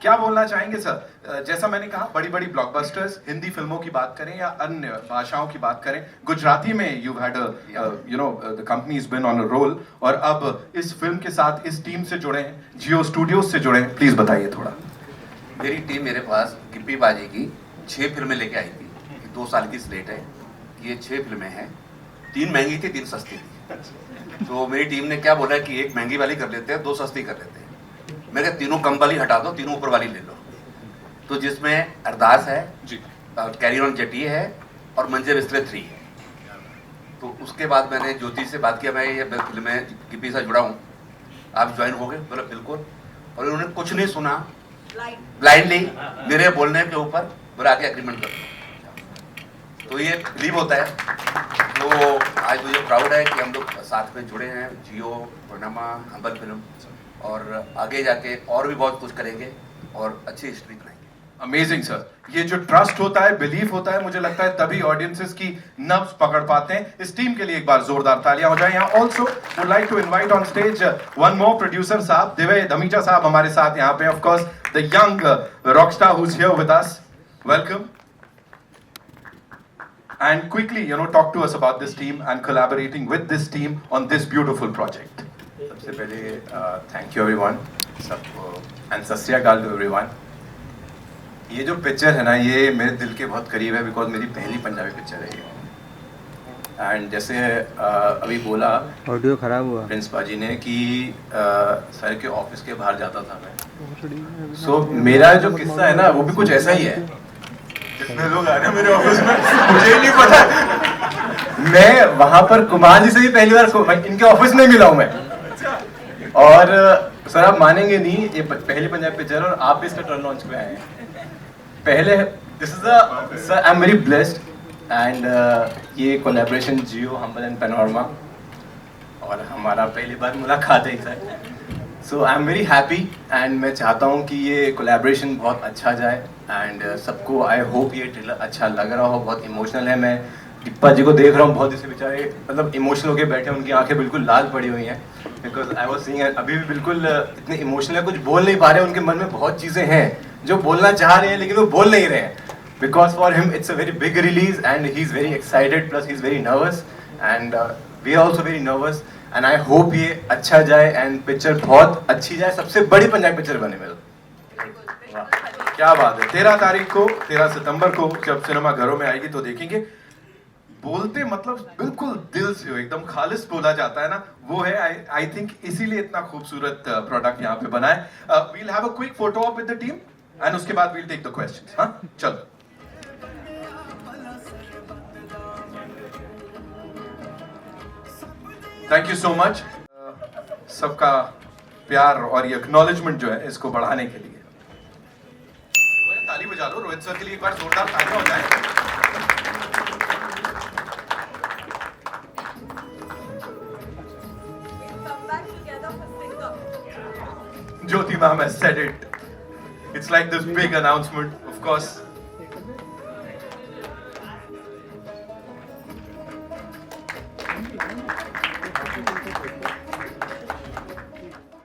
क्या बोलना चाहेंगे सर? जैसा मैंने कहा, बड़ी बड़ी ब्लॉकबस्टर्स, हिंदी फिल्मों की बात करें या अन्य भाषाओं की बात करें, गुजराती में you had the company is been on a roll, और अब इस फिल्म के साथ इस टीम से जुड़े हैं, जियो स्टूडियोज से जुड़े हैं. प्लीज बताइए थोड़ा. मेरी टीम मेरे पास गिप्पी बाजी की 6 फिल्में लेके आई थी. 2 साल की स्लेट है. ये 6 फिल्में हैं. 3 महंगी थी, 3 सस्ती थी. तो मेरी टीम ने क्या बोला कि 1 महंगी वाली कर लेते हैं, 2 सस्ती कर लेते हैं. मैं कहा तीनों कम वाली हटा दो, तीनों ऊपर वाली ले लो. तो जिसमें अरदास है जी, कैरी ऑन जटी है और मंजे बिस्तरे 3 है. तो उसके बाद मैंने ज्योति से बात किया, मैं ये फिल्म में गिप्पी से जुड़ा हूँ, आप ज्वाइन हो गए? बोला बिल्कुल. और उन्होंने कुछ नहीं सुना, ब्लाइंडली मेरे बोलने के ऊपर बोला आके एग्रीमेंट कर दो. तो ये बिलीव होता है. तो आज मुझे प्राउड है कि हम लोग साथ में जुड़े हैं, जियो, पैनोरमा, हम्बल फिल्म, और आगे जाके और भी बहुत कुछ करेंगे और अच्छी हिस्ट्री बनाएंगे. Amazing sir. ये जो ट्रस्ट होता है, बिलीफ होता है, मुझे लगता है तभी ऑडियंसेस की नब्ज पकड़ पाते हैं. इस टीम के लिए एक बार जोरदार तालियां हो जाए. यहाँ also would like to invite on stage one more producer साहब, दिव्य धमीजा साहब हमारे साथ यहाँ पे. Of course the young rockstar who is here with us. Welcome. And quickly, talk to us about this team and collaborating with this team on this beautiful project. सबसे पहले thank you everyone, सबको, and सत श्री अकाल to everyone. ये जो picture है ना, ये मेरे दिल के बहुत करीब है, बिकॉज मेरी पहली पंजाबी पिक्चर है ये. एंड जैसे अभी बोला ऑडियो खराब हुआ प्रिंस पाजी ने कि सर के ऑफिस के बाहर जाता था मैं. सो मेरा जो किस्सा है ना, वो भी कुछ ऐसा ही है. जितने लोग आ रहे हैं मेरे ऑफिस में, मुझे ही नहीं पता. मैं वहां पर कुमार जी से भी पहली बार इनके ऑफिस में मिला हूं मैं. और सर आप मानेंगे नहीं, ये पहली पंजाबी पिक्चर और आप भी इसका ट्रेलर लॉन्च पे आए हैं पहले. This is sir, I am very blessed. And ये कोलैबोरेशन जियो, हम्बल एंड पैनोरमा, और हमारा पहली बार मुलाकात है sir. So I am very happy, and मैं चाहता हूँ कि ये कोलैबोरेशन बहुत अच्छा जाए. एंड सबको आई होप ये ट्रेलर अच्छा लग रहा हो. बहुत इमोशनल है. मैं गिप्पा जी को देख रहा हूँ, बहुत जैसे बेचारे मतलब इमोशनल होके बैठे हैं, उनकी आंखें बिल्कुल लाल पड़ी हुई हैं, बिकॉज आई वाज सीइंग अभी भी बिल्कुल इतने इमोशनल है, कुछ बोल नहीं पा रहे, उनके मन में बहुत चीज़ें हैं जो बोलना चाह रहे हैं लेकिन वो बोल नहीं रहे हैं, because for him it's a very big release and he is very excited plus he is very nervous and we are also very nervous and I hope ये अच्छा जाए एंड पिक्चर बहुत अच्छी जाए, सबसे बड़ी पंजाबी पिक्चर बने मेरे। क्या बात है। 13 तारीख को, 13 सितंबर को जब सिनेमा घरों में आएगी तो देखेंगे। बोलते मतलब बिल्कुल दिल से हो, एकदम खालिस बोला जाता है ना, वो है। आई थिंक इसीलिए इतना खूबसूरत प्रोडक्ट यहाँ पे बना है। We'll have a quick photo of with the team and उसके बाद वील टेक द क्वेश्चंस। हाँ चलो। थैंक यू सो मच सबका प्यार और ये एक्नॉलेजमेंट जो है इसको बढ़ाने के लिए ताली बजा लो। रोहित सर के लिए एक बार जोरदार तालियां हो जाए। Jyoti ma'am has said it. It's like this big announcement, of course.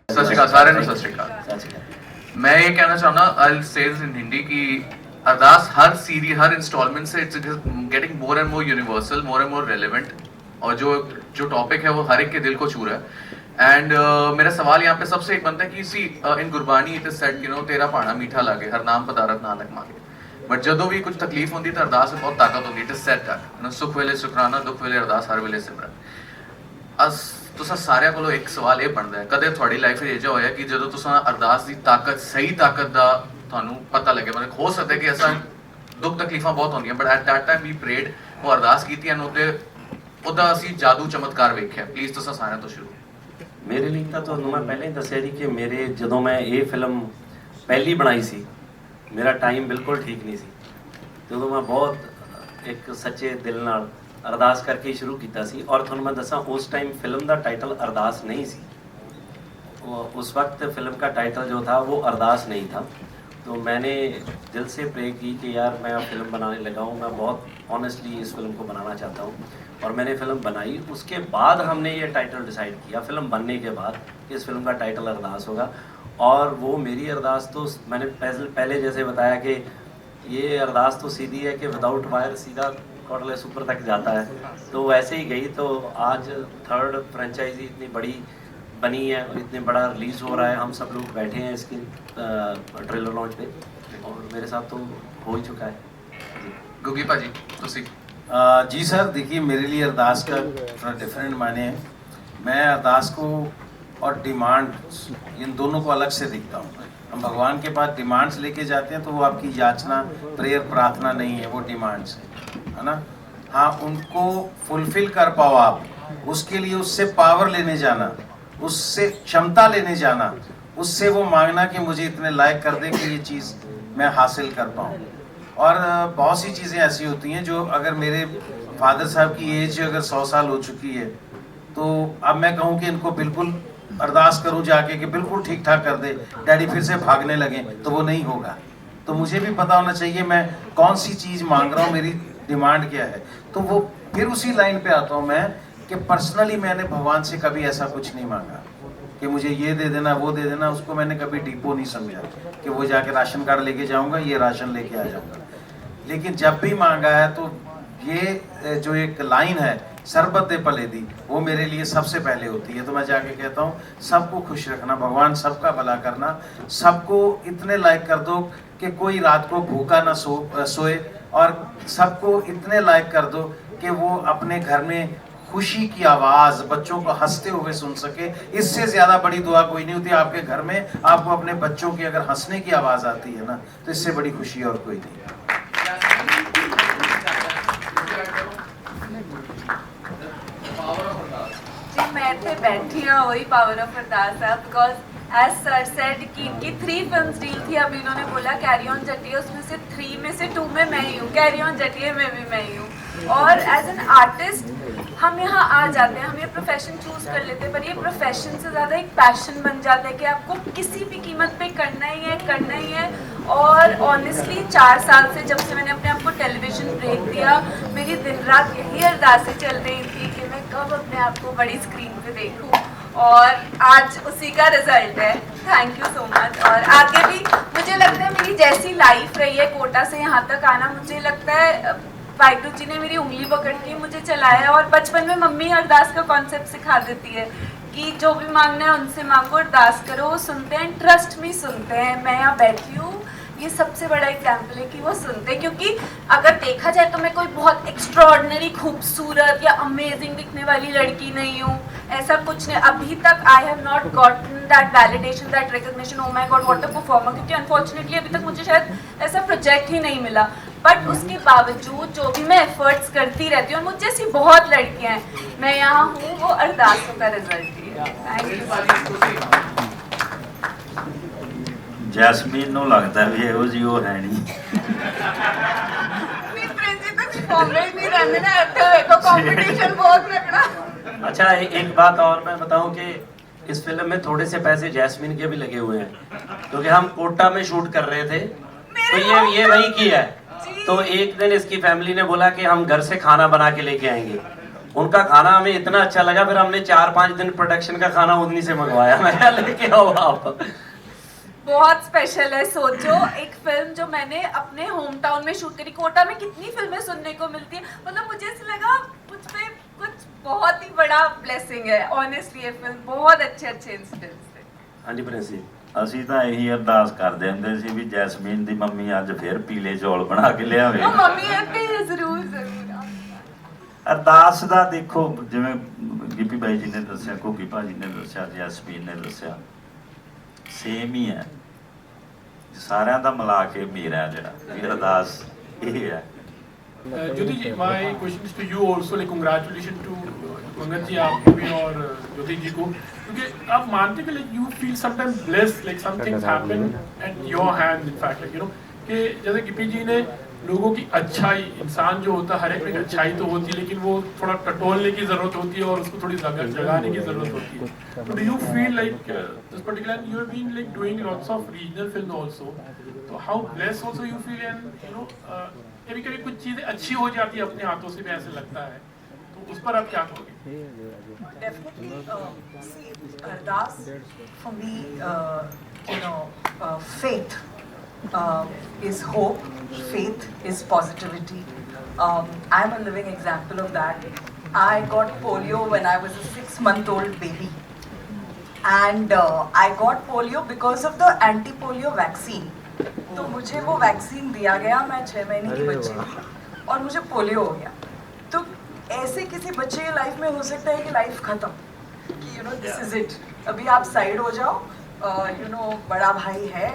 सत श्री अकाल सारे ਨੂੰ ਸਤਿ श्री अकाल। मैं ये कहना चाहूँगा, I'll say this in Hindi कि अरदास हर सीरीज हर इंस्टॉलमेंट से it's getting more and more universal, more and more relevant, और जो टॉपिक है वो हर एक के दिल को छू रहा है। एंड मेरा सवाल यहाँ पे सबसे एक बनता है कि see in Gurbani it is said, you know, तेरा भाणा मीठा लागे हर नाम पदारत नानक मांगे, बट जदों भी कुछ तकलीफ होती तो अरदास में बहुत ताकत होती है। It is said that, you know, सुख वेले शुकराना, दुख वेले अरदास, हर वेले सिमरन। अस तुसा सारिਆਂ ਕੋਲੋਂ एक सवाल ये बनता है, कदे थोड़ी लाइफ में ये होया कि जदों तुसा अरदास की ताकत, सही ताकत का ਤੁਹਾਨੂੰ पता लगे, मतलब हो सकता है कि ऐसा दुख तकलीफां बहुत होंदियां, but at that time we prayed, वो अरदास कीती एंड ਉਹਦਾ ਅਸੀਂ ਜਾਦੂ ਚਮਤਕਾਰ ਵੇਖਿਆ। ਪਲੀਜ਼ ਤੁਸੀਂ ਸਾਰਿਆਂ ਤੋਂ ਸ਼ੁਰੂ। ਮੇਰੇ ਲਈ ਤਾਂ ਤੁਹਾਨੂੰ ਮੈਂ ਪਹਿਲਾਂ ਹੀ ਦੱਸਿਆ ਜੀ ਕਿ ਮੇਰੇ ਜਦੋਂ ਮੈਂ ਇਹ ਫਿਲਮ ਪਹਿਲੀ ਬਣਾਈ ਸੀ, ਮੇਰਾ ਟਾਈਮ ਬਿਲਕੁਲ ਠੀਕ ਨਹੀਂ ਸੀ। ਜਦੋਂ ਮੈਂ ਬਹੁਤ ਇੱਕ ਸੱਚੇ ਦਿਲ ਨਾਲ ਅਰਦਾਸ ਕਰਕੇ ਹੀ ਸ਼ੁਰੂ ਕੀਤਾ ਸੀ, ਔਰ ਤੁਹਾਨੂੰ ਮੈਂ ਦੱਸਾਂ ਉਸ टाइम फिल्म का टाइटल अरदास नहीं सी। उस वक्त फिल्म का टाइटल जो था वो अरदास नहीं था। तो मैंने दिल से प्रे की कि यार मैं अब फिल्म बनाने लगा हूँ, मैं बहुत ऑनेस्टली इस फिल्म को बनाना चाहता हूँ, और मैंने फिल्म बनाई। उसके बाद हमने ये टाइटल डिसाइड किया, फिल्म बनने के बाद, कि इस फिल्म का टाइटल अरदास होगा। और वो मेरी अरदास तो मैंने पहले जैसे बताया कि ये अरदास तो सीधी है कि विदाउट वायर सीधा कॉर्डलेस ऊपर तक जाता है, तो वैसे ही गई। तो आज थर्ड फ्रेंचाइजी इतनी बड़ी बनी है और इतने बड़ा रिलीज़ हो रहा है, हम सब लोग बैठे हैं इसकी ट्रेलर लॉन्च पे, और मेरे साथ तो हो ही चुका है। गुगी पाजी तुसी। जी सर, देखिए मेरे लिए अरदास का थोड़ा डिफरेंट माने हैं। मैं अरदास को और डिमांड इन दोनों को अलग से देखता हूँ। हम भगवान के पास डिमांड्स लेके जाते हैं तो वो आपकी याचना, प्रेयर, प्रार्थना नहीं है, वो डिमांड्स है ना। हाँ, उनको फुलफिल कर पाओ आप, उसके लिए उससे पावर लेने जाना, उससे क्षमता लेने जाना, उससे वो मांगना कि मुझे इतने लायक कर दे कि ये चीज़ मैं हासिल कर पाऊँ। और बहुत सी चीज़ें ऐसी होती हैं जो अगर मेरे फादर साहब की एज अगर 100 साल हो चुकी है, तो अब मैं कहूँ कि इनको बिल्कुल अरदास करूँ जाके कि बिल्कुल ठीक ठाक कर दे, डैडी फिर से भागने लगे, तो वो नहीं होगा। तो मुझे भी पता होना चाहिए मैं कौन सी चीज़ मांग रहा हूँ, मेरी डिमांड क्या है। तो वो फिर उसी लाइन पे आता हूँ मैं कि पर्सनली मैंने भगवान से कभी ऐसा कुछ नहीं मांगा कि मुझे ये दे देना, वो दे देना। उसको मैंने कभी डिपो नहीं समझा कि वो जाके राशन कार्ड लेके जाऊँगा, ये राशन लेके आ जाऊँगा। लेकिन जब भी मांगा है तो ये जो एक लाइन है, सरबत दे पले दी, वो मेरे लिए सबसे पहले होती है। तो मैं जाके कहता हूँ सबको खुश रखना भगवान, सबका भला करना, सबको इतने लायक कर दो कि कोई रात को भूखा ना सोए, और सबको इतने लायक कर दो कि वो अपने घर में खुशी की आवाज़ बच्चों को हंसते हुए सुन सके। इससे ज़्यादा बड़ी दुआ कोई नहीं होती। आपके घर में आपको अपने बच्चों की अगर हंसने की आवाज़ आती है ना, तो इससे बड़ी खुशी और कोई नहीं। मैं इतने बैठी हूँ, वही पावर ऑफ अरदास है, बिकॉज एज सर सेड कि इनकी 3 फिल्म्स डील थी। अभी इन्होंने बोला कैरी ऑन जटिया, उसमें से 3 में से 2 में मैं ही हूँ, कैरी ऑन जटिया में भी मैं ही हूँ। और एज एन आर्टिस्ट हम यहाँ आ जाते हैं, हम ये प्रोफेशन चूज कर लेते हैं, पर ये प्रोफेशन से ज़्यादा एक पैशन बन जाता है कि आपको किसी भी कीमत पे करना ही है, करना ही है। और ऑनेस्टली 4 साल से जब से मैंने अपने आप को टेलीविजन ब्रेक दिया, मेरी दिन रात यही अरदासें चल रही थी कि मैं कब अपने आप को बड़ी स्क्रीन पे देखूं, और आज उसी का रिजल्ट है। Thank you so much. और आगे भी मुझे लगता है मेरी जैसी लाइफ रही है कोटा से यहाँ तक आना, मुझे लगता है वाहिगुरु जी ने मेरी उंगली पकड़ के मुझे चलाया। और बचपन में मम्मी अरदास का कॉन्सेप्ट सिखा देती है कि जो भी मांगना है उनसे मांगो, अरदास करो, वो सुनते हैं, ट्रस्ट मी सुनते हैं। मैं यहाँ बैठी हूँ, ये सबसे बड़ा एग्जाम्पल है कि वो सुनते हैं, क्योंकि अगर देखा जाए तो मैं कोई बहुत एक्स्ट्रॉर्डनरी खूबसूरत या अमेजिंग दिखने वाली लड़की नहीं हूँ, ऐसा कुछ नहीं। अभी तक I have not gotten that validation, that recognition, oh my God what a performer, क्योंकि अनफॉर्चुनेटली अभी तक मुझे शायद ऐसा प्रोजेक्ट ही नहीं मिला। बट उसके बावजूद जो भी मैं एफर्ट्स करती रहती हूँ, और मुझ जैसी बहुत लड़कियाँ हैं, मैं यहाँ हूँ, वो अरदासों का रिजल्ट ही है। Thank you. ਜੈਸਮੀਨ ਨੂੰ ਲੱਗਦਾ ਵੀ ਇਹੋ ਜਿਹੀ ਉਹ ਹੈ ਨਹੀਂ। अच्छा, एक बात और मैं बताऊं कि इस फिल्म में थोड़े से पैसे जैस्मिन के भी लगे हुए हैं, क्योंकि हम कोटा में शूट कर रहे थे, तो ये वही की है। तो एक दिन इसकी फैमिली ने बोला कि हम घर से खाना बना के लेके आएंगे। उनका खाना हमें इतना अच्छा लगा, फिर हमने 4-5 दिन प्रोडक्शन का खाना उन्हीं से मंगवाया। मैं लेके आओ आप। बहुत स्पेशल है। सोचो, एक फिल्म जो मैंने अपने होम टाउन में शूट करी, कोटा में कितनी फिल्में सुनने को मिलती है, मतलब मुझे ऐसा लगा मुझ पे कुछ बहुत ही बड़ा ब्लेसिंग है। ऑनेस्टली ये फिल्म बहुत अच्छे इंसिडेंट्स थे। हाँ जी प्रिंसी, ਅਸੀਂ ਤਾਂ ਇਹੀ ਅਰਦਾਸ ਕਰਦੇ ਹੁੰਦੇ ਸੀ ਵੀ ਜੈਸਮੀਨ ਦੀ ਮੰਮੀ ਅੱਜ ਫੇਰ ਪੀਲੇ ਚੌਲ ਬਣਾ ਕੇ ਲਿਆਵੇ। ਮੰਮੀ ਇੱਥੇ ਜ਼ਰੂਰ ਅਰਦਾਸ ਦਾ ਦੇਖੋ, ਜਿਵੇਂ ਗਿੱਪੀ ਬਾਈ ਜੀ ਨੇ ਦੱਸਿਆ, ਘੁੱਗੀ ਭਾਜੀ ਨੇ ਦੱਸਿਆ, ਜੈਸਮੀਨ ਨੇ ਦੱਸਿਆ, ਸੇਮ ਹੀ ਹੈ। ਸਾਰਿਆਂ ਦਾ ਮਿਲਾ ਕੇ ਮੇਰਾ ਜਿਹੜਾ ਇਹ ਅਰਦਾਸ ਇਹ ਹੈ। ज्योति जी, my question is to you also, like congratulations to Pankaj ji, आपको भी और ज्योति जी को, क्योंकि आप मानते कि like you feel sometimes blessed, like some things happen at your hand, in fact, like you know, कि जैसे गिप्पी जी ने लोगों की अच्छाई, इंसान जो होता है हर एक में अच्छाई तो होती है, लेकिन वो थोड़ा टटोलने की जरूरत होती है और उसको थोड़ी जगाने की जरूरत होती है। तो do you feel like this particular, you have been like doing lots of regional film also, तो how blessed also you feel, and you know कभी कभी कुछ चीजें अच्छी हो जाती है अपने हाथों से भी, ऐसे लगता है, तो उस पर आप क्या कहोगे? Definitely, see, Ardas for me, you know, faith is hope, faith is positivity. I'm a living example of that. I got polio when I was a 6-month-old baby, and I got polio because of the anti-polio vaccine. तो मुझे वो vaccine दिया गया, मैं 6 महीने की बच्ची थी और मुझे पोलियो हो गया। तो ऐसे किसी बच्चे की लाइफ में हो सकता है कि लाइफ खत्म, कि you know this is it, अभी आप साइड हो जाओ, यू नो बड़ा भाई है,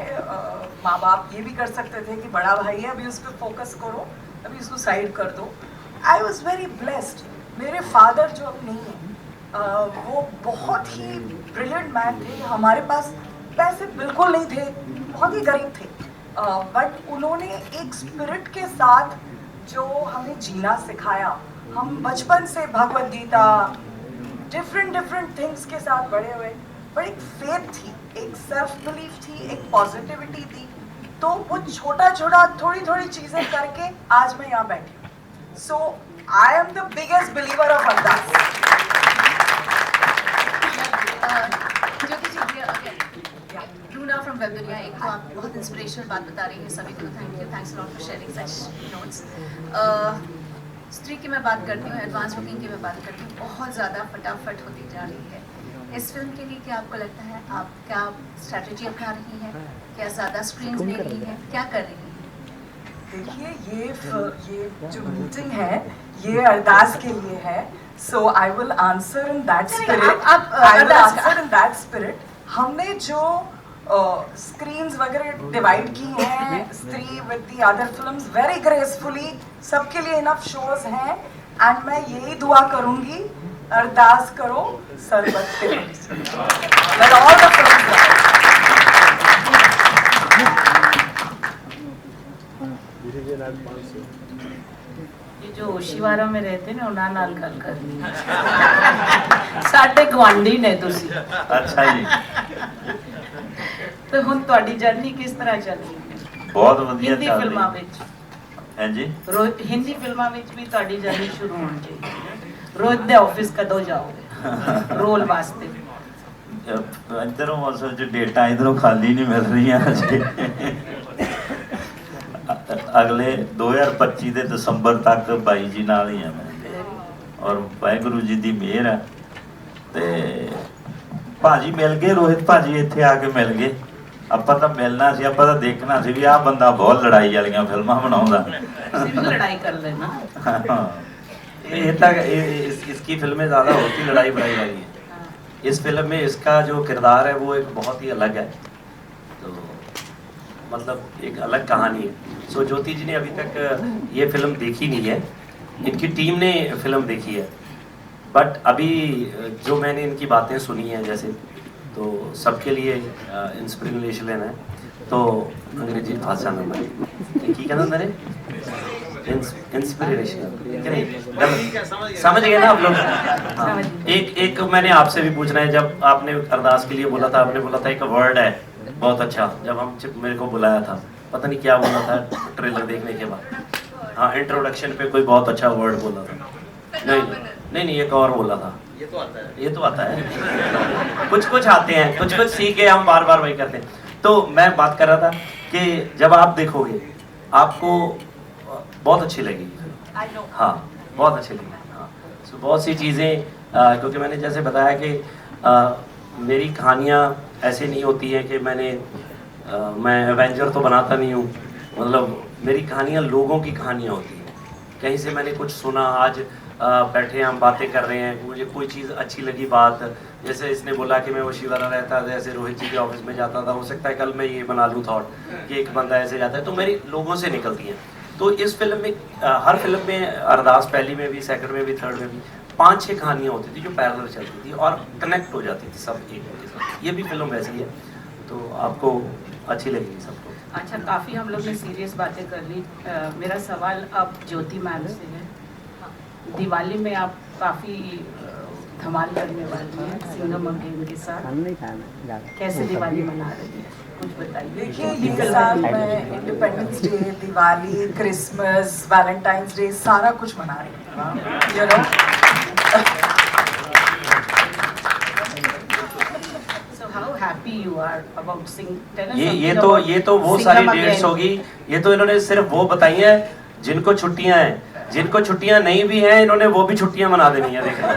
माँ बाप ये भी कर सकते थे कि बड़ा भाई है, अभी उस पर फोकस करो, अभी उसको साइड कर दो। I was very blessed. मेरे फादर जो अब नहीं है, वो बहुत ही ब्रिलियंट मैन थे। हमारे पास पैसे बिल्कुल नहीं थे, बहुत ही गरीब थे, बट उन्होंने एक स्पिरिट के साथ जो हमें जीना सिखाया। हम बचपन से भगवद गीता, डिफरेंट थिंग्स के साथ बड़े हुए, पर एक फेथ थी, एक सेल्फ बिलीफ थी, एक पॉजिटिविटी थी। तो वो छोटा थोड़ी चीजें करके आज मैं यहाँ बैठी हूँ। So I am the biggest believer of Ardaas. Jyoti ji, Runa from Web Dunia, एक तो आप बहुत इंस्पिरेशनल बात बता रही हैं सभी को, thank you, thanks lot for sharing such notes. स्त्री की मैं बात करती हूँ, एडवांस बुकिंग की मैं बात करती हूँ, बहुत ज़्यादा फटाफट होती जा रही है। इस फिल्म के लिए क्या आपको लगता है, आप क्या स्ट्रैटेजी अपना रही हैं, क्या ज़्यादा स्क्रीन ले रही हैं, क्या कर रही हैं? देखिए, ये जो मीटिंग है ये अरदास के लिए है, so I will answer in that spirit. I will answer in that spirit. हमने जो स्क्रीन्स वगैरह डिवाइड की हैं, Stree with the other films very gracefully, सबके लिए इनफ शोज हैं, एंड मैं यही दुआ करूंगी, अरदास करो सरबत पे let all the films ये जो ओशीवारा में रहते ने उन्हां नाल गल करनी साडे गवांढी ने तुसी। अच्छा जी, तो हुण तुहाडी जर्नी किस तरह चल रही है? ਬਹੁਤ ਵਧੀਆ ਹਿੰਦੀ ਚੱਲ ਫਿਲਮਾਂ ਰਹੀ ਵਿੱਚ ਹੈ ਜੀ। ਹਿੰਦੀ ਫਿਲਮਾਂ ਵਿੱਚ ਵੀ ਤੁਹਾਡੀ ਜਰਨੀ ਸ਼ੁਰੂ ਹੋਣੀ ਚਾਹੀਦੀ। ਰੋਜ਼ ਦੇ ਆਫਿਸ ਕਦੋਂ ਜਾਓਗੇ ਰੋਲ ਵਾਸਤੇ? ਇੱਧਰੋਂ ਅਸਲ 'ਚ ਡੇਟਾ ਇੱਧਰੋਂ ਖਾਲੀ ਨਹੀਂ ਮਿਲ ਰਹੀਆਂ ਅਜੇ। ਅਗਲੇ 2025 ਦੇ ਦਸੰਬਰ ਤੱਕ ਬਾਈ ਜੀ ਨਾਲ ਹੀ ਆ ਮੈਂ, ਔਰ ਵਾਹਿਗੁਰੂ ਜੀ ਦੀ ਮਿਹਰ ਹੈ। ਤੇ ਭਾਜੀ ਮਿਲ ਗਏ, ਰੋਹਿਤ ਭਾਜੀ ਇੱਥੇ ਆ ਕੇ ਮਿਲ ਗਏ। ਆਪਾਂ ਤਾਂ ਮਿਲਣਾ ਸੀ, ਆਪਾਂ ਤਾਂ ਦੇਖਣਾ ਸੀ ਵੀ ਆਹ ਬੰਦਾ ਬਹੁਤ ਲੜਾਈ ਵਾਲੀਆਂ ਫਿਲਮਾਂ ਬਣਾਉਂਦਾ। ਲੜਾਈ ਕਰ ਲੈਣਾ। ये तक इसकी फिल्में ज़्यादा होती लड़ाई बड़ाई वाली है। इस फिल्म में इसका जो किरदार है वो एक बहुत ही अलग है, तो मतलब एक अलग कहानी है। सो ज्योति जी ने अभी तक ये फिल्म देखी नहीं है, इनकी टीम ने फिल्म देखी है, बट अभी जो मैंने इनकी बातें सुनी हैं जैसे, तो सबके लिए इंस्पिरेशन लेना है। तो अंग्रेजी भाषा में मैं की कहना मैंने इंस्पिरेशन समझ गए ना आप लोग? हाँ। एक मैंने आपसे भी पूछना है, जब आपने अरदास के लिए बोला था, आपने बोला था एक वर्ड है बहुत अच्छा, जब हम मेरे को बुलाया था, पता नहीं क्या बोला था ट्रेलर देखने के बाद। हाँ, इंट्रोडक्शन पे कोई बहुत अच्छा वर्ड बोला था। नहीं एक और बोला था। ये तो आता है कुछ आते हैं, कुछ सीखे हम, बार बार वही करते हैं। तो मैं बात कर रहा था कि जब आप देखोगे आपको बहुत अच्छी लगेगी। हाँ, बहुत अच्छी लगेगी। हाँ, so बहुत सी चीज़ें, क्योंकि मैंने जैसे बताया कि मेरी कहानियाँ ऐसे नहीं होती हैं कि मैं एवेंजर तो बनाता नहीं हूँ, मतलब मेरी कहानियाँ लोगों की कहानियाँ होती हैं। कहीं से मैंने कुछ सुना, आज बैठे हम बातें कर रहे हैं, मुझे कोई चीज़ अच्छी लगी बात, जैसे इसने बोला कि मैं वशीवाला रहता था, जैसे रोहित जी के ऑफिस में जाता था, हो सकता है कल मैं ये बना लूँ थॉट कि एक बंदा ऐसे जाता है, तो मेरी लोगों से निकलती हैं। तो इस फिल्म में हर फिल्म में अरदास पहली में भी, सेकंड में भी, थर्ड में भी 5-6 कहानियाँ होती थी जो पैरेलल चलती थी और कनेक्ट हो जाती थी सब एक के साथ। ये भी फिल्म वैसी है, तो आपको अच्छी लगेगी सबको। अच्छा, काफ़ी हम लोग ने सीरियस बातें कर ली। मेरा सवाल अब ज्योति मैम से है। दिवाली में आप काफ़ी धमाल करने वाली हैं सिंघम अगेन के साथ, कैसे दिवाली मना रही है, कुछ बताइए। देखिए, ये साल मैं independence day, Diwali, Christmas, Valentine's day सारा कुछ मना रही हूँ, you know. So how happy you are about ये तो वो सारी डेट्स होगी। ये तो इन्होंने सिर्फ वो बताई हैं जिनको छुट्टियां हैं, जिनको छुट्टियां नहीं भी हैं इन्होंने वो भी छुट्टियां मना देनी है। देखिए,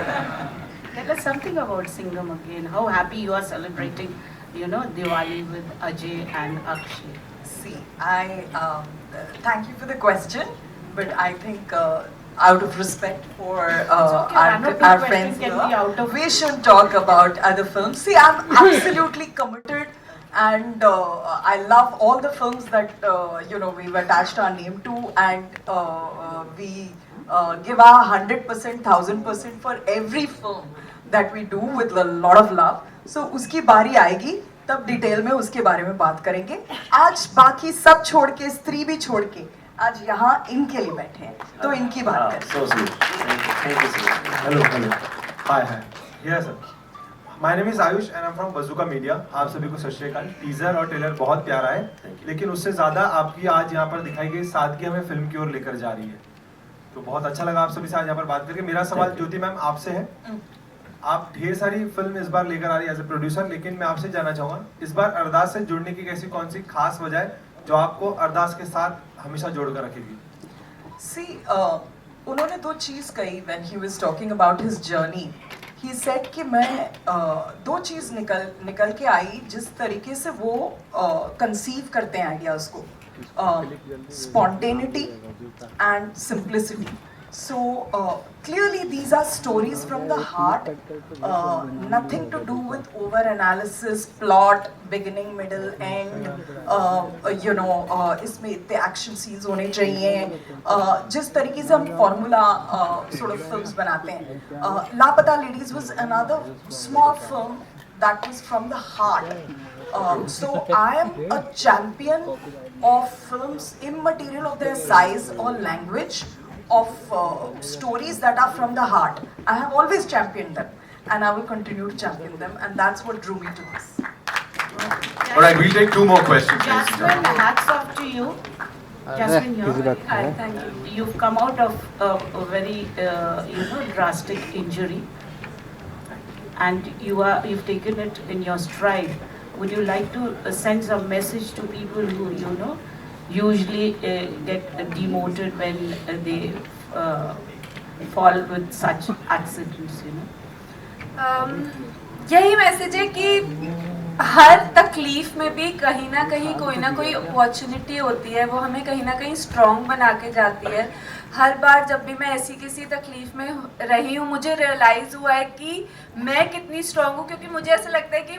tell us something about Singham again. How happy you are celebrating, you know, Diwali with Ajay and Akshay. See, I thank you for the question, but I think out of respect for our friends here, we should talk about other films. See, I'm absolutely committed, and I love all the films that you know, we've attached our name to, and we give our 100%, 1000% for every film that we do with a lot of love. So उसकी बारी आएगी तब detail में उसके बारे में बात करेंगे। आज बाकी सब छोड़ के, स्त्री भी छोड़ के, आज यहाँ इनके लिए बैठे हैं, तो इनकी बात करें। Hello. Hi yes sir, my name is Ayush and I am from Bazooka Media. आप सभी को सत श्री अकाल। टीजर और ट्रेलर बहुत प्यारा है, लेकिन उससे ज़्यादा आपकी आज यहाँ पर दिखाई गई सादगी हमें फिल्म की ओर लेकर जा रही है, तो बहुत अच्छा लगा आप सभी से आज यहाँ पर बात करके। मेरा सवाल ज्योति मैम आपसे है। आप ढेर सारी फिल्म इस बार लेकर आ रही है एज ए प्रोड्यूसर, लेकिन मैं आपसे जानना चाहूँगा इस बार अरदास से जुड़ने की कैसी कौन सी खास वजह है जो आपको अरदास के साथ हमेशा जोड़कर रखेगी? See, उन्होंने दो चीज़ कही when he was talking about his journey. He said कि मैं दो चीज़ निकल के आई जिस तरीके से वो कंसीव करते हैं आइडियाज़ को, spontaneity and simplicity. So clearly these are stories from the heart, nothing to do with over analysis, plot, beginning, middle, end, you know, इसमें इतने action scenes होने चाहिए, जिस तरीके से हम formula sort of films बनाते हैं। लापता Ladies was another small film that was from the heart. So I am a champion of films immaterial of their size or language, of stories that are from the heart. I have always championed them, and I will continue to champion them, and that's what drew me to this. All right, we'll take 2 more questions. ladies and Jasmine, gentlemen. hats off to you. Jasmine, Hi, thank you. you've come out of a very drastic injury, and you've taken it in your stride. Would you like to send some message to people who usually get demoted when they fall with such accidents? यही message है कि हर तकलीफ में भी कहीं ना कोई opportunity होती है, वो हमें कहीं ना कहीं स्ट्रॉन्ग बना के जाती है। हर बार जब भी मैं ऐसी किसी तकलीफ में रही हूँ, मुझे रियलाइज़ हुआ है कि मैं कितनी स्ट्रॉन्ग हूँ, क्योंकि मुझे ऐसा लगता है कि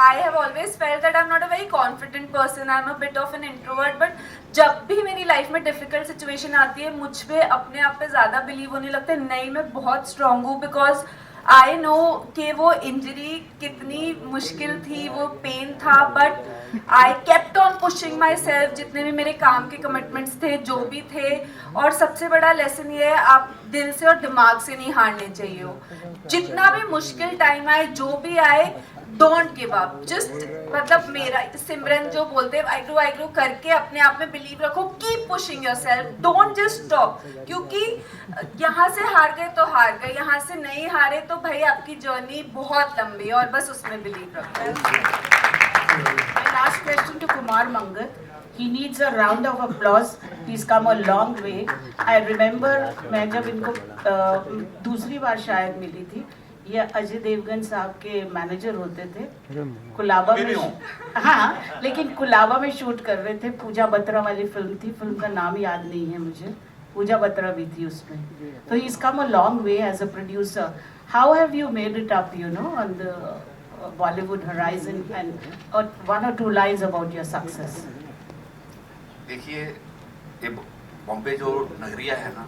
I have always felt that I'm not a very confident person, I'm a bit of an introvert, but जब भी मेरी लाइफ में डिफ़िकल्ट सिचुएशन आती है, मुझ पे अपने आप पे ज़्यादा बिलीव होने लगता है, नहीं मैं बहुत स्ट्रॉन्ग हूँ, बिकॉज आई नो कि वो इंजरी कितनी मुश्किल थी, वो पेन था, but I kept on pushing my self. जितने भी मेरे काम के कमिटमेंट्स थे, जो भी थे, और सबसे बड़ा लेसन ये है, आप दिल से और दिमाग से नहीं हारने चाहिए हो। जितना भी मुश्किल टाइम आए, जो भी आए, डोंट गिव अप। जस्ट मतलब मेरा सिमरन जो बोलते हैं, आई ग्रो करके अपने आप में बिलीव रखो, keep pushing yourself, don't just stop, क्योंकि यहाँ से हार गए तो हार गए, यहाँ से नहीं हारे तो भाई आपकी जर्नी बहुत लंबी है, और बस उसमें बिलीव रखो। My last question to Kumar Mangal. He needs a round of applause. He's come a long way. I remember मैं जब इनको दूसरी बार शायद मिली थी, ये अजय देवगन साहब के मैनेजर होते थे, कुलाबा में। हाँ, लेकिन कुलाबा में शूट कर रहे थे, पूजा बत्रा वाली फिल्म थी, फिल्म का नाम याद नहीं है मुझे, पूजा बत्रा भी थी उसमें। तो he's come a long way as a producer. How have you made it up, on the Bollywood horizon, and 1 or 2 lines about your success? देखिए, ये बॉम्बे जो नगरिया है ना,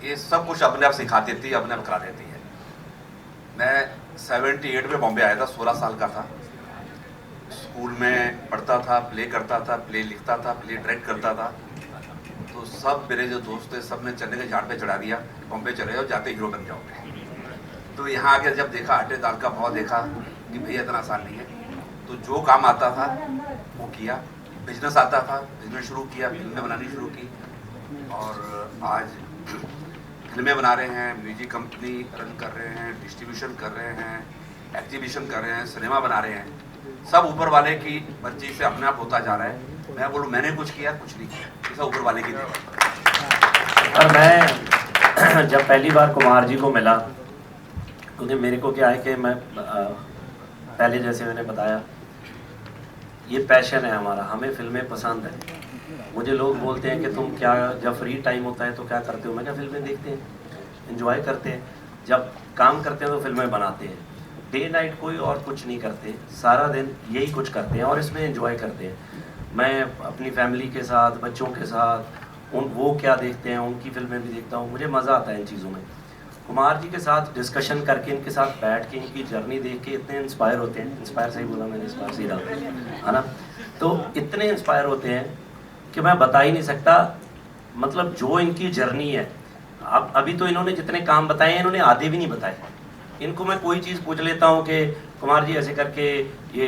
ये सब कुछ अपने आप सिखा देती है, अपने आप करा देती है। मैं 78 में बॉम्बे आया था, 16 साल का था। स्कूल में पढ़ता था, प्ले करता था, प्ले लिखता था, प्ले डायरेक्ट करता था। तो सब मेरे जो दोस्त थे, सब ने चने के झाड़ पे चढ़ा दिया, बॉम्बे चले जाओ, जाते हीरो बन जाओगे। तो यहाँ आके जब देखा, आटे दाल का भाव देखा कि भैया इतना आसान नहीं है, तो जो काम आता था वो किया। बिजनेस आता था, बिजनेस शुरू किया, फिल्में बनानी शुरू की, और आज फिल्में बना रहे हैं, म्यूजिक कंपनी रन कर रहे हैं, डिस्ट्रीब्यूशन कर रहे हैं, एग्जीबिशन कर रहे हैं, सिनेमा बना रहे हैं। सब ऊपर वाले की मर्जी से अपने आप होता जा रहा है। मैं बोलूँ मैंने कुछ किया, कुछ नहीं किया, ये सब ऊपर वाले की देन। और मैं जब पहली बार कुमार जी को मिला, क्योंकि मेरे को क्या है कि मैं पहले जैसे मैंने बताया, ये पैशन है हमारा, हमें फिल्में पसंद है। मुझे लोग बोलते हैं कि तुम क्या, जब फ्री टाइम होता है तो क्या करते हो? मैं क्या, फिल्में देखते हैं, एंजॉय करते हैं। जब काम करते हैं तो फिल्में बनाते हैं, डे नाइट कोई और कुछ नहीं करते, सारा दिन यही कुछ करते हैं और इसमें एंजॉय करते हैं। मैं अपनी फैमिली के साथ, बच्चों के साथ, वो क्या देखते हैं उनकी फिल्में भी देखता हूँ, मुझे मज़ा आता है इन चीज़ों में। कुमार जी के साथ डिस्कशन करके, इनके साथ बैठ के, इनकी जर्नी देख के इतने इंस्पायर होते हैं। इंस्पायर सही बोला मैंने, इंस्पायर सही रहा है ना? तो इतने इंस्पायर होते हैं कि मैं बता ही नहीं सकता। मतलब जो इनकी जर्नी है, अब अभी तो इन्होंने जितने काम बताए हैं, इन्होंने आधे भी नहीं बताए। इनको मैं कोई चीज़ पूछ लेता हूँ कि कुमार जी ऐसे करके, ये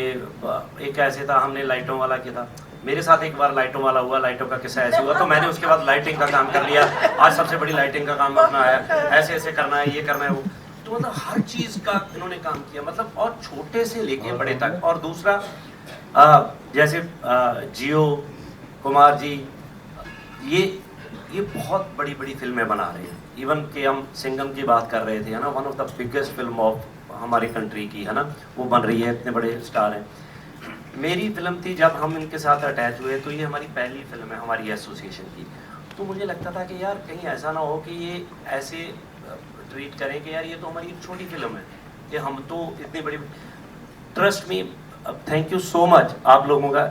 एक ऐसे था, हमने लाइटों वाला किया था, मेरे साथ एक बार लाइटों वाला हुआ, लाइटों का किस्सा ऐसे हुआ, तो मैंने उसके बाद लाइटिंग का काम कर लिया। आज सबसे बड़ी लाइटिंग का काम अपना है, ऐसे ऐसे करना है, ये करना है, वो। तो मतलब हर चीज़ का इन्होंने काम किया, मतलब, और छोटे से लेके बड़े तक। और दूसरा जैसे जियो कुमार जी, ये बहुत बड़ी बड़ी फिल्में बना रहे हैं। इवन कि हम सिंघम की बात कर रहे थे, है ना, one of the biggest film of हमारी कंट्री की, है ना, वो बन रही है, इतने बड़े स्टार हैं। मेरी फिल्म थी, जब हम इनके साथ अटैच हुए तो ये हमारी पहली फिल्म है हमारी एसोसिएशन की। तो मुझे लगता था कि यार कहीं ऐसा ना हो कि ये ऐसे ट्रीट करें कि यार ये तो हमारी एक छोटी फिल्म है, कि हम तो इतनी बड़ी। Trust me, thank you so much आप लोगों का,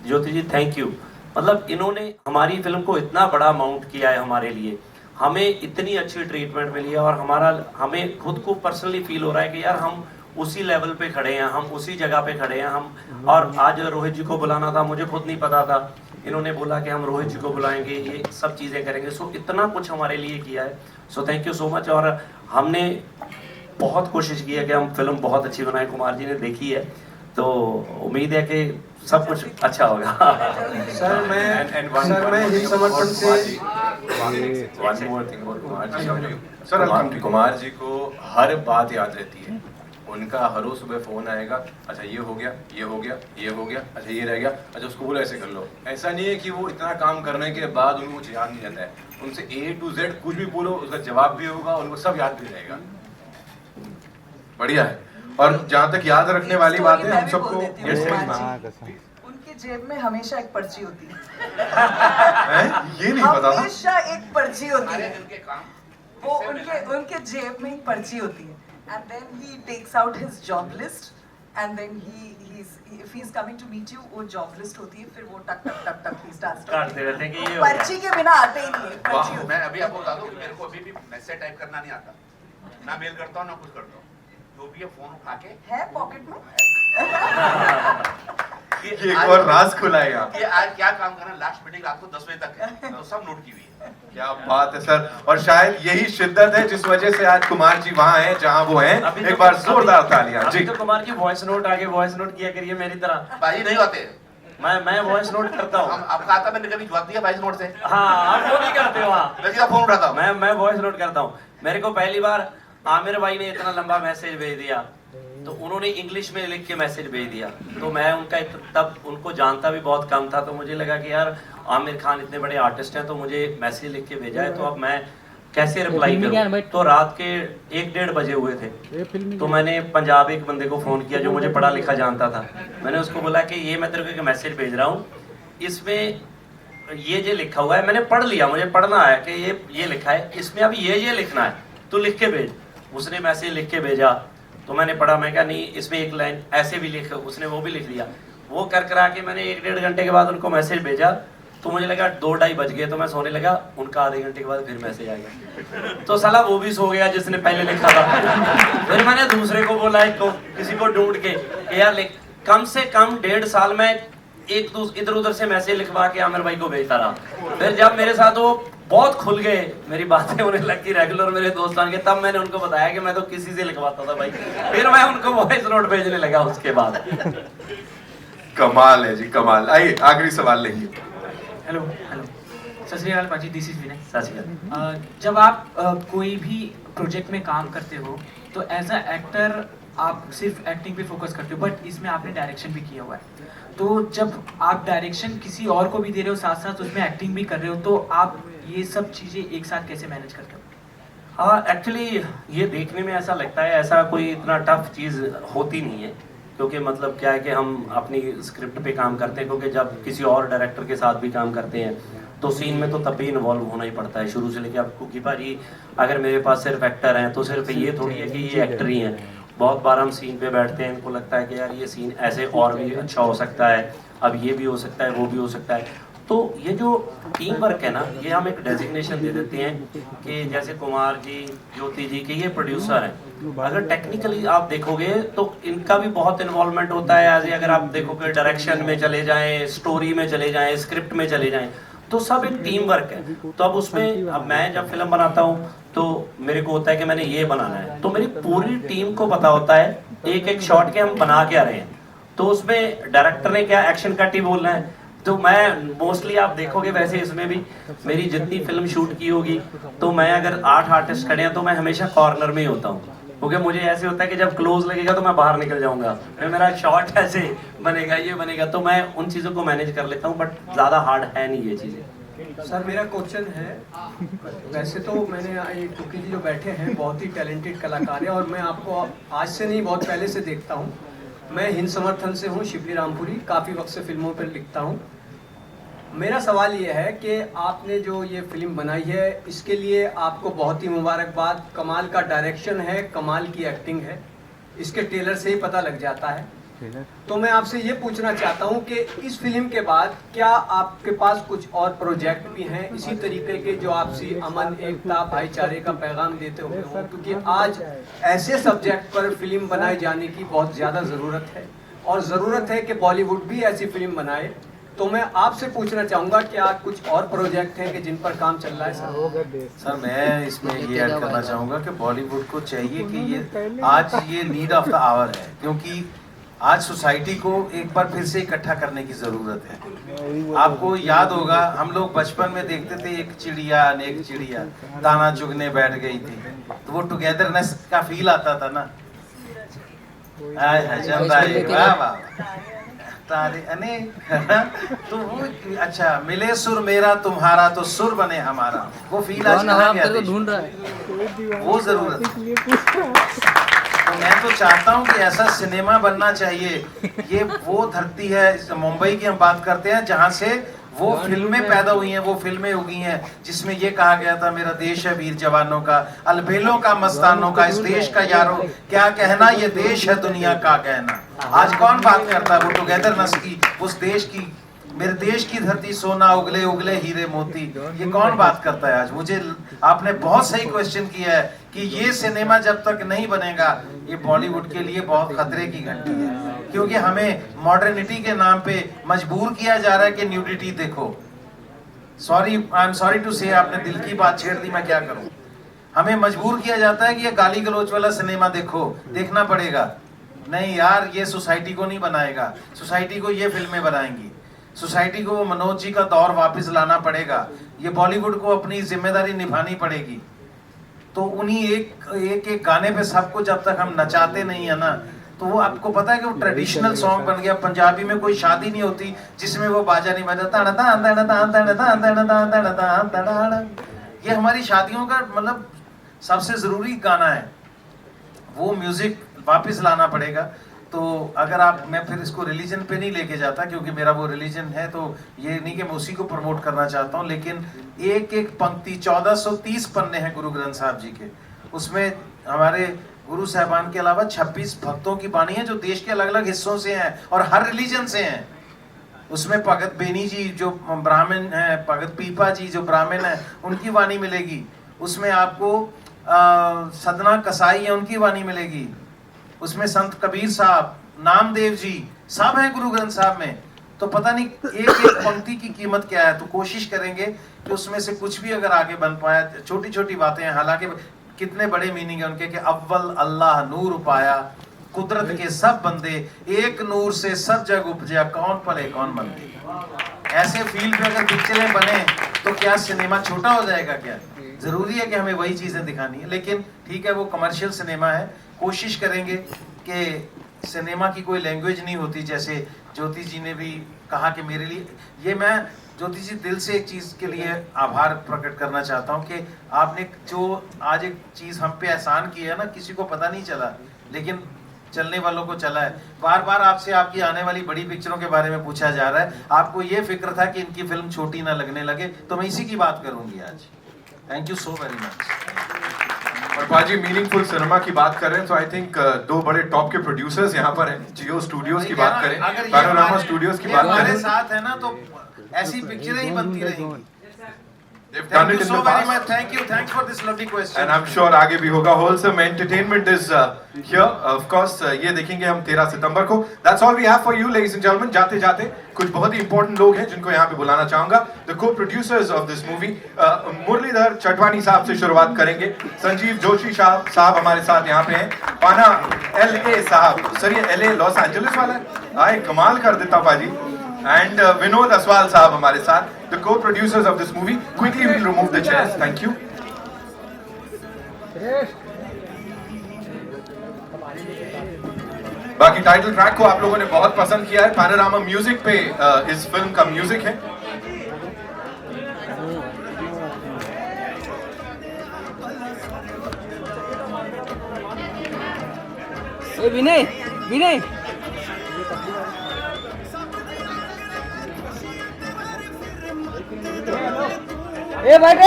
ज्योति जी, थैंक यू। मतलब इन्होंने हमारी फिल्म को इतना बड़ा अमाउंट किया है हमारे लिए, हमें इतनी अच्छी ट्रीटमेंट मिली है, और हमें खुद को पर्सनली फील हो रहा है कि यार हम उसी लेवल पे खड़े हैं, हम उसी जगह पे खड़े हैं हम। और आज रोहित जी को बुलाना था, मुझे खुद नहीं पता था, इन्होंने बोला कि हम रोहित जी को बुलाएंगे, ये सब चीज़ें करेंगे। सो इतना कुछ हमारे लिए किया है, सो थैंक यू सो मच। और हमने बहुत कोशिश की है कि हम फिल्म बहुत अच्छी बनाए, कुमार जी ने देखी है, तो उम्मीद है कि सब कुछ अच्छा होगा। सर मैं हिंद समर्थन से one more thing about Kumar ji. Sir Kumar ji को हर बात याद रहती है। उनका हर रोज सुबह फोन आएगा, अच्छा ये हो गया, ये हो गया, ये हो गया, अच्छा ये रह गया, अच्छा उसको बोलो ऐसे कर लो। ऐसा नहीं है कि वो इतना काम करने के बाद उनको कुछ याद नहीं रहता है। उनसे A to Z कुछ भी बोलो उसका जवाब भी होगा, उनको सब याद भी रहेगा। बढ़िया है। और जहाँ तक याद रखने वाली बात है हम सबको, उनके जेब में हमेशा एक पर्ची होती है। ये नहीं पता था। हमेशा एक पर्ची होती है, वो उनके जेब में एक पर्ची होती है। And then he takes out his job list, and then if he's coming to meet you, वो job list होती है, फिर वो टक टक टक टक he starts करते रहते हैं कि ये पर्ची के बिना आते ही नहीं है। पर्ची होती है। मैं अभी आपको बता दूं, मेरे को अभी भी मैसेज टाइप करना नहीं आता, ना मेल करता हूँ ना कुछ करता हूँ। जो भी है फोन उठा के है पॉकेट में। ये एक और राज खुला है यहाँ। ये आज क्या काम करना, लास्ट मीटिंग रात को 10 बजे तक है, तो सब नोट की हुई है। क्या बात है सर। और शायद यही शिद्दत है जिस वजह से आज कुमार जी वहाँ हैं जहाँ वो हैं। एक बार जोरदार तालियां जी। तो कुमार की वॉइस नोट आगे वॉइस नोट किया करिए मेरी तरह। भाई नहीं होते, मैं वॉइस नोट करता हूँ। आपका आता मैंने कभी जवाब दिया वॉइस नोट से? हाँ, आप वो नहीं करते हो। मैं सीधा फोन उठाता हूँ। मैं वॉइस नोट करता हूँ। मेरे को पहली बार आमिर भाई ने इतना लंबा मैसेज भेज दिया, तो उन्होंने इंग्लिश में लिख के मैसेज भेज दिया। तो मैं उनका तब उनको जानता भी बहुत कम था, तो मुझे लगा कि यार आमिर खान इतने बड़े आर्टिस्ट हैं, तो मुझे मैसेज लिख के भेजा है, तो अब मैं कैसे रिप्लाई करूं। तो रात के 1-1:30 बजे हुए थे, तो मैंने पंजाब एक बंदे को फ़ोन किया जो मुझे पढ़ा लिखा जानता था। मैंने उसको बोला कि ये मैं तेरे को एक मैसेज भेज रहा हूँ, इसमें ये लिखा हुआ है, मैंने पढ़ लिया, मुझे पढ़ना है कि ये लिखा है, इसमें अब ये लिखना है, तो लिख के भेज। उसने मैसेज लिख के भेजा, तो मैंने पढ़ा, मैं कहा नहीं इसमें एक लाइन ऐसे भी लिख, उसने वो भी लिख दिया। वो कर करा के मैंने 1-1.5 घंटे के बाद उनको मैसेज भेजा, तो मुझे लगा 2-2:30 बज गए, तो मैं सोने लगा। उनका आधे घंटे के बाद फिर मैसेज आ गया, तो साला वो भी सो गया जिसने पहले लिखा था। फिर मैंने दूसरे को बोला, किसी को ढूंढ के यार कम से कम 1.5 साल में इधर उधर से मैसेज लिखवा के आमिर भाई को भेजता रहा। फिर जब मेरे साथ वो बहुत खुल गए, मेरी बातें होने लगी, रेगुलर मेरे दोस्तान के, तब मैंने उनको बताया कि मैं तो किसी से लिखवाता था भाई। फिर मैं उनको वॉइस नोट भेजने लगा उसके बाद। कमाल है जी, कमाल। आइए आखिरी सवाल लेंगे। हेलो सत श्री अकाल पाजी, दिस इज विनय। सत श्री अकाल। जब आप कोई भी प्रोजेक्ट में काम करते हो तो एज अ एक्टर आप सिर्फ एक्टिंग पे फोकस करते हो, बट इसमें आपने डायरेक्शन भी किया हुआ है। तो जब आप डायरेक्शन किसी और को भी दे रहे हो, साथ साथ उसमें एक्टिंग भी कर रहे हो, तो आप ये सब चीज़ें एक साथ कैसे मैनेज करते हो? हाँ, एक्चुअली ये देखने में ऐसा लगता है, ऐसा कोई इतना टफ चीज़ होती नहीं है, क्योंकि मतलब क्या है कि हम अपनी स्क्रिप्ट पे काम करते हैं, क्योंकि जब किसी और डायरेक्टर के साथ भी काम करते हैं तो सीन में तो तब भी इन्वॉल्व होना ही पड़ता है शुरू से लेके। अब क्योंकि भाजी अगर मेरे पास सिर्फ एक्टर हैं तो सिर्फ ये थोड़ी है कि ये एक्टर ही हैं। बहुत बार हम सीन पे बैठते हैं, इनको लगता है कि यार ये सीन ऐसे और भी अच्छा हो सकता है, अब ये भी हो सकता है, वो भी हो सकता है। तो ये जो टीम वर्क है ना, ये हम एक डेजिग्नेशन दे देते हैं कि जैसे कुमार जी, ज्योति जी के ये प्रोड्यूसर हैं। अगर टेक्निकली आप देखोगे तो इनका भी बहुत इन्वॉल्वमेंट होता है। एज अगर आप देखोगे डायरेक्शन में चले जाएं, स्टोरी में चले जाएं, स्क्रिप्ट में चले जाएं, तो सब एक टीम वर्क है। तो अब उसमें अब मैं जब फिल्म बनाता हूँ तो मेरे को होता है कि मैंने ये बनाना है, तो मेरी पूरी टीम को पता होता है एक एक शॉट के हम बना क्या रहे हैं। तो उसमें डायरेक्टर ने क्या एक्शन कट ही बोलना है, तो मैं मोस्टली आप देखोगे वैसे इसमें भी मेरी जितनी फिल्म शूट की होगी, तो मैं अगर 8 आर्टिस्ट खड़े हैं तो मैं हमेशा कॉर्नर में ही होता हूँ, क्योंकि मुझे ऐसे होता है कि जब क्लोज लगेगा तो मैं बाहर निकल जाऊंगा, फिर मेरा शॉट ऐसे बनेगा, ये बनेगा, तो मैं उन चीज़ों को मैनेज कर लेता हूँ। बट ज़्यादा हार्ड है नहीं ये चीज़ें। सर मेरा क्वेश्चन है, वैसे तो मैंने टुकी जी जो बैठे हैं बहुत ही टैलेंटेड कलाकार हैं, और मैं आपको आज से नहीं बहुत पहले से देखता हूँ। मैं हिंद समर्थन से हूँ, शिवली रामपुरी, काफ़ी वक्त से फिल्मों पर लिखता हूँ। मेरा सवाल ये है कि आपने जो ये फिल्म बनाई है इसके लिए आपको बहुत ही मुबारकबाद। कमाल का डायरेक्शन है, कमाल की एक्टिंग है, इसके ट्रेलर से ही पता लग जाता है। तो मैं आपसे ये पूछना चाहता हूँ कि इस फिल्म के बाद क्या आपके पास कुछ और प्रोजेक्ट भी हैं इसी तरीके के जो आपसी अमन, एकता, भाईचारे का पैगाम देते हुए हों, क्योंकि आज ऐसे सब्जेक्ट पर फिल्म बनाए जाने की बहुत ज़्यादा ज़रूरत है, और ज़रूरत है कि बॉलीवुड भी ऐसी फिल्म बनाए। तो मैं आपसे पूछना चाहूँगा क्या कुछ और प्रोजेक्ट हैं कि जिन पर काम चल रहा है? सर मैं इसमें ये ऐड करना चाहूँगा कि बॉलीवुड को चाहिए कि ये आज ये नीड ऑफ द आवर है, क्योंकि आज सोसाइटी को एक बार फिर से इकट्ठा करने की जरूरत है। आपको याद होगा हम लोग बचपन में देखते थे एक चिड़िया अनेक चिड़िया दाना चुगने बैठ गई थी, तो वो टुगेदरनेस का फील आता था ना। वाह वाह तारे अनेक तो वो अच्छा मिले सुर मेरा तुम्हारा तो सुर बने हमारा, वो फील आज कहाँ गया ढूंढ रहा है, वो जरूरत है। तो मैं तो चाहता हूँ कि ऐसा सिनेमा बनना चाहिए। ये वो धरती है मुंबई की हम बात करते हैं जहाँ से वो फिल्में पैदा हुई हैं, वो फिल्में उगी हैं जिसमें ये कहा गया था मेरा देश है वीर जवानों का, अलबेलों का मस्तानों का, इस देश का यारो क्या कहना, ये देश है दुनिया का कहना। आज कौन बात करता है वो टुगेदरनेस की, उस देश की, मेरे देश की धरती सोना उगले उगले हीरे मोती, ये कौन बात करता है आज? मुझे आपने बहुत सही क्वेश्चन किया है कि ये सिनेमा जब तक नहीं बनेगा ये बॉलीवुड के लिए बहुत खतरे की घंटी है, क्योंकि हमें मॉडर्निटी के नाम पे मजबूर किया जा रहा है कि न्यूडिटी देखो। Sorry, I am sorry to say, आपने दिल की बात छेड़ दी, मैं क्या करूं। हमें मजबूर किया जाता है कि ये गाली गलौच वाला सिनेमा देखो, देखना पड़ेगा। नहीं यार, ये सोसाइटी को नहीं बनाएगा, सोसाइटी को ये फिल्में बनाएंगी, सोसाइटी को वो मनोज जी का दौर वापस लाना पड़ेगा, ये बॉलीवुड को अपनी जिम्मेदारी निभानी पड़ेगी। तो उन्हीं एक गाने पे सबको जब तक हम नचाते नहीं है ना, तो वो आपको पता है कि वो ट्रेडिशनल सॉन्ग बन गया। पंजाबी में कोई शादी नहीं होती जिसमें वो बाजा नहीं बजा, ये हमारी शादियों का मतलब सबसे जरूरी गाना है, वो म्यूजिक वापस लाना पड़ेगा। तो अगर आप, मैं फिर इसको रिलीजन पे नहीं लेके जाता क्योंकि मेरा वो रिलीजन है, तो ये नहीं कि मैं उसी को प्रमोट करना चाहता हूँ, लेकिन एक एक पंक्ति 1430 पन्ने हैं गुरु ग्रंथ साहब जी के, उसमें हमारे गुरु साहबान के अलावा 26 भक्तों की बाणी है जो देश के अलग अलग हिस्सों से हैं और हर रिलीजन से हैं। उसमें भगत बेनी जी जो ब्राह्मण है, भगत पीपा जी जो ब्राह्मण है, उनकी वाणी मिलेगी। उसमें आपको सदना कसाई है, उनकी वाणी मिलेगी। उसमें संत कबीर साहब, नामदेव जी सब हैं गुरु ग्रंथ साहब में। तो पता नहीं एक एक पंक्ति की कीमत क्या है। तो कोशिश करेंगे कि उसमें से कुछ भी अगर आगे बन पाया, छोटी छोटी बातें हैं, हालांकि कितने बड़े मीनिंग है उनके कि अव्वल अल्लाह नूर पाया, कुदरत के सब बंदे, एक नूर से सब जग उपजा, कौन पले कौन बंदे। ऐसे फील्ड पे अगर पिक्चरें बने तो क्या सिनेमा छोटा हो जाएगा? क्या जरूरी है कि हमें वही चीजें दिखानी है? लेकिन ठीक है, वो कमर्शियल सिनेमा है। कोशिश करेंगे कि सिनेमा की कोई लैंग्वेज नहीं होती, जैसे ज्योति जी ने भी कहा कि मेरे लिए ये, मैं ज्योति जी दिल से एक चीज़ के लिए आभार प्रकट करना चाहता हूँ कि आपने जो आज एक चीज़ हम पे एहसान की है ना, किसी को पता नहीं चला लेकिन चलने वालों को चला है। बार बार आपसे आपकी आने वाली बड़ी पिक्चरों के बारे में पूछा जा रहा है, आपको ये फिक्र था कि इनकी फिल्म छोटी ना लगने लगे, तो मैं इसी की बात करूंगी आज। Thank you so very much. और बाजी मीनिंगफुल सिनेमा की बात कर रहे हैं तो आई थिंक दो बड़े टॉप के प्रोड्यूसर्स यहाँ पर हैं। जियो स्टूडियोज की बात करें, पैनोरामा स्टूडियोज की बात करें, साथ है ना, तो ऐसी पिक्चरें ही बनती रहेंगी। They've done Thank it you in so the very past. much. Thank you. Thanks for this lovely question. And I'm sure आगे भी होगा। Wholesome entertainment is here. Of course, ये देखेंगे हम 13 सितंबर को। That's all we have for you, ladies and gentlemen. जाते जाते कुछ बहुत ही important लोग हैं जिनको यहाँ पे बुलाना चाहूँगा। The co-producers of this movie, Muralidhar चटवानी साहब से शुरुआत करेंगे। संजीव जोशी साहब हमारे साथ यहाँ पे हैं। पाना LA साहब, सर ये LA लॉस एंजलिस वाला है? आए कमाल कर देता पाजी। And Vinod Aswal साहब हमारे साथ, the co-producers of this movie. Quickly we'll remove the chairs. Thank you. बाकी टाइटल ट्रैक को आप लोगों ने बहुत पसंद किया है। पैनोरामा म्यूजिक पे इस फिल्म का म्यूजिक है। विनय विनय ए बैठ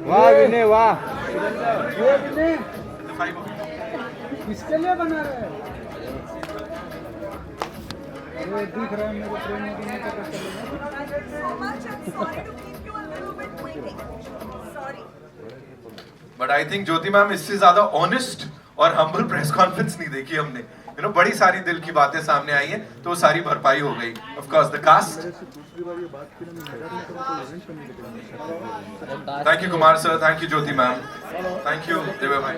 वाह विनय वाह, ये विनय किसके लिए बना रहे हैं? दिख रहा है मेरे ट्रेन में कि नहीं पता चलेगा। But I think Jyoti ma'am इससे ज्यादा ऑनेस्ट और हम्बल प्रेस कॉन्फ्रेंस नहीं देखी हमने। बड़ी सारी दिल की बातें सामने आई हैं, तो वो सारी भरपाई हो गई। Of course the cast. Thank you Kumar sir, thank you Jyoti ma'am, thank you Divya भाई।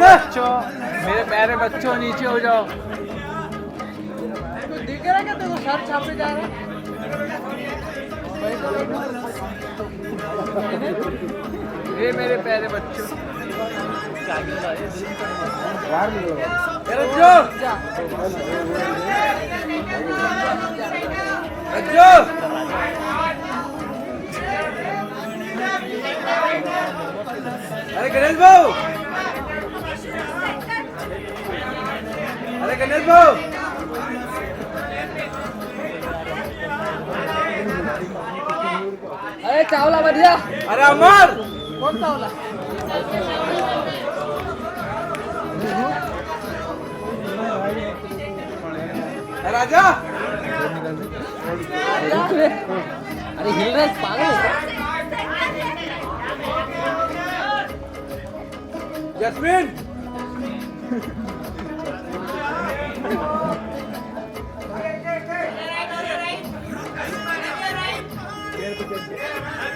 बच्चों, मेरे प्यारे बच्चों नीचे हो जाओ। दिख रहा क्या तेरे को? सर छापे जा रहा है। ये मेरे प्यारे बच्चों। अरे गणेश भाऊ, अरे गणेश भाऊ, अरे चावला बढ़िया। अरे अमर, कौन चावला? राजा, अरे हिल रहा है पागल। जस्मिन,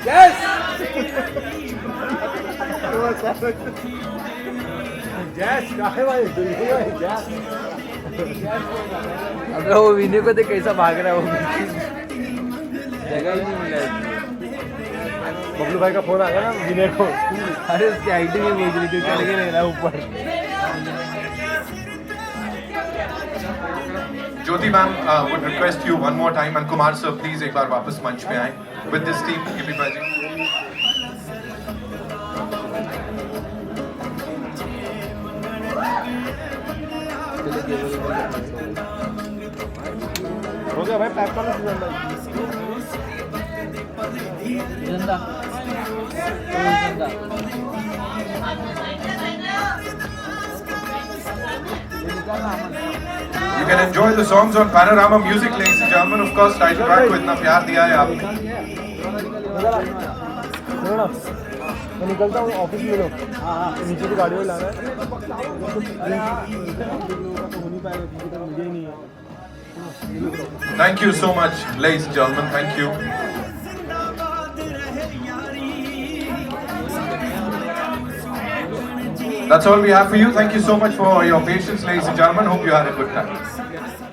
यस, जैस काहे भाई जैस। अब वो विनय को देख कैसा भाग रहा है, वो जगह ही नहीं मिला। बबलू भाई का फोन आ गया ना विनय को, अरे उसकी आईडी में भेज रही थी, चल के नहीं रहा ऊपर। ज्योति ma'am would request you one more time, and Kumar sir please एक बार वापस मंच पे आए with this team। गिप्पी भाई जी। हो गया भाई, पैक कर लो जिंदा। You can enjoy the songs on Panorama Music, ladies and gentlemen. Of course, title track को इतना प्यार दिया है आपने। मैं निकलता हूँ ऑफिस में, लोग हाँ नीचे की गाड़ी में लाना है। मुझे ही नहीं है। Thank you so much, ladies and gentlemen. Thank you. That's all we have for you. Thank you so much for your patience, ladies and gentlemen. Hope you had a good time.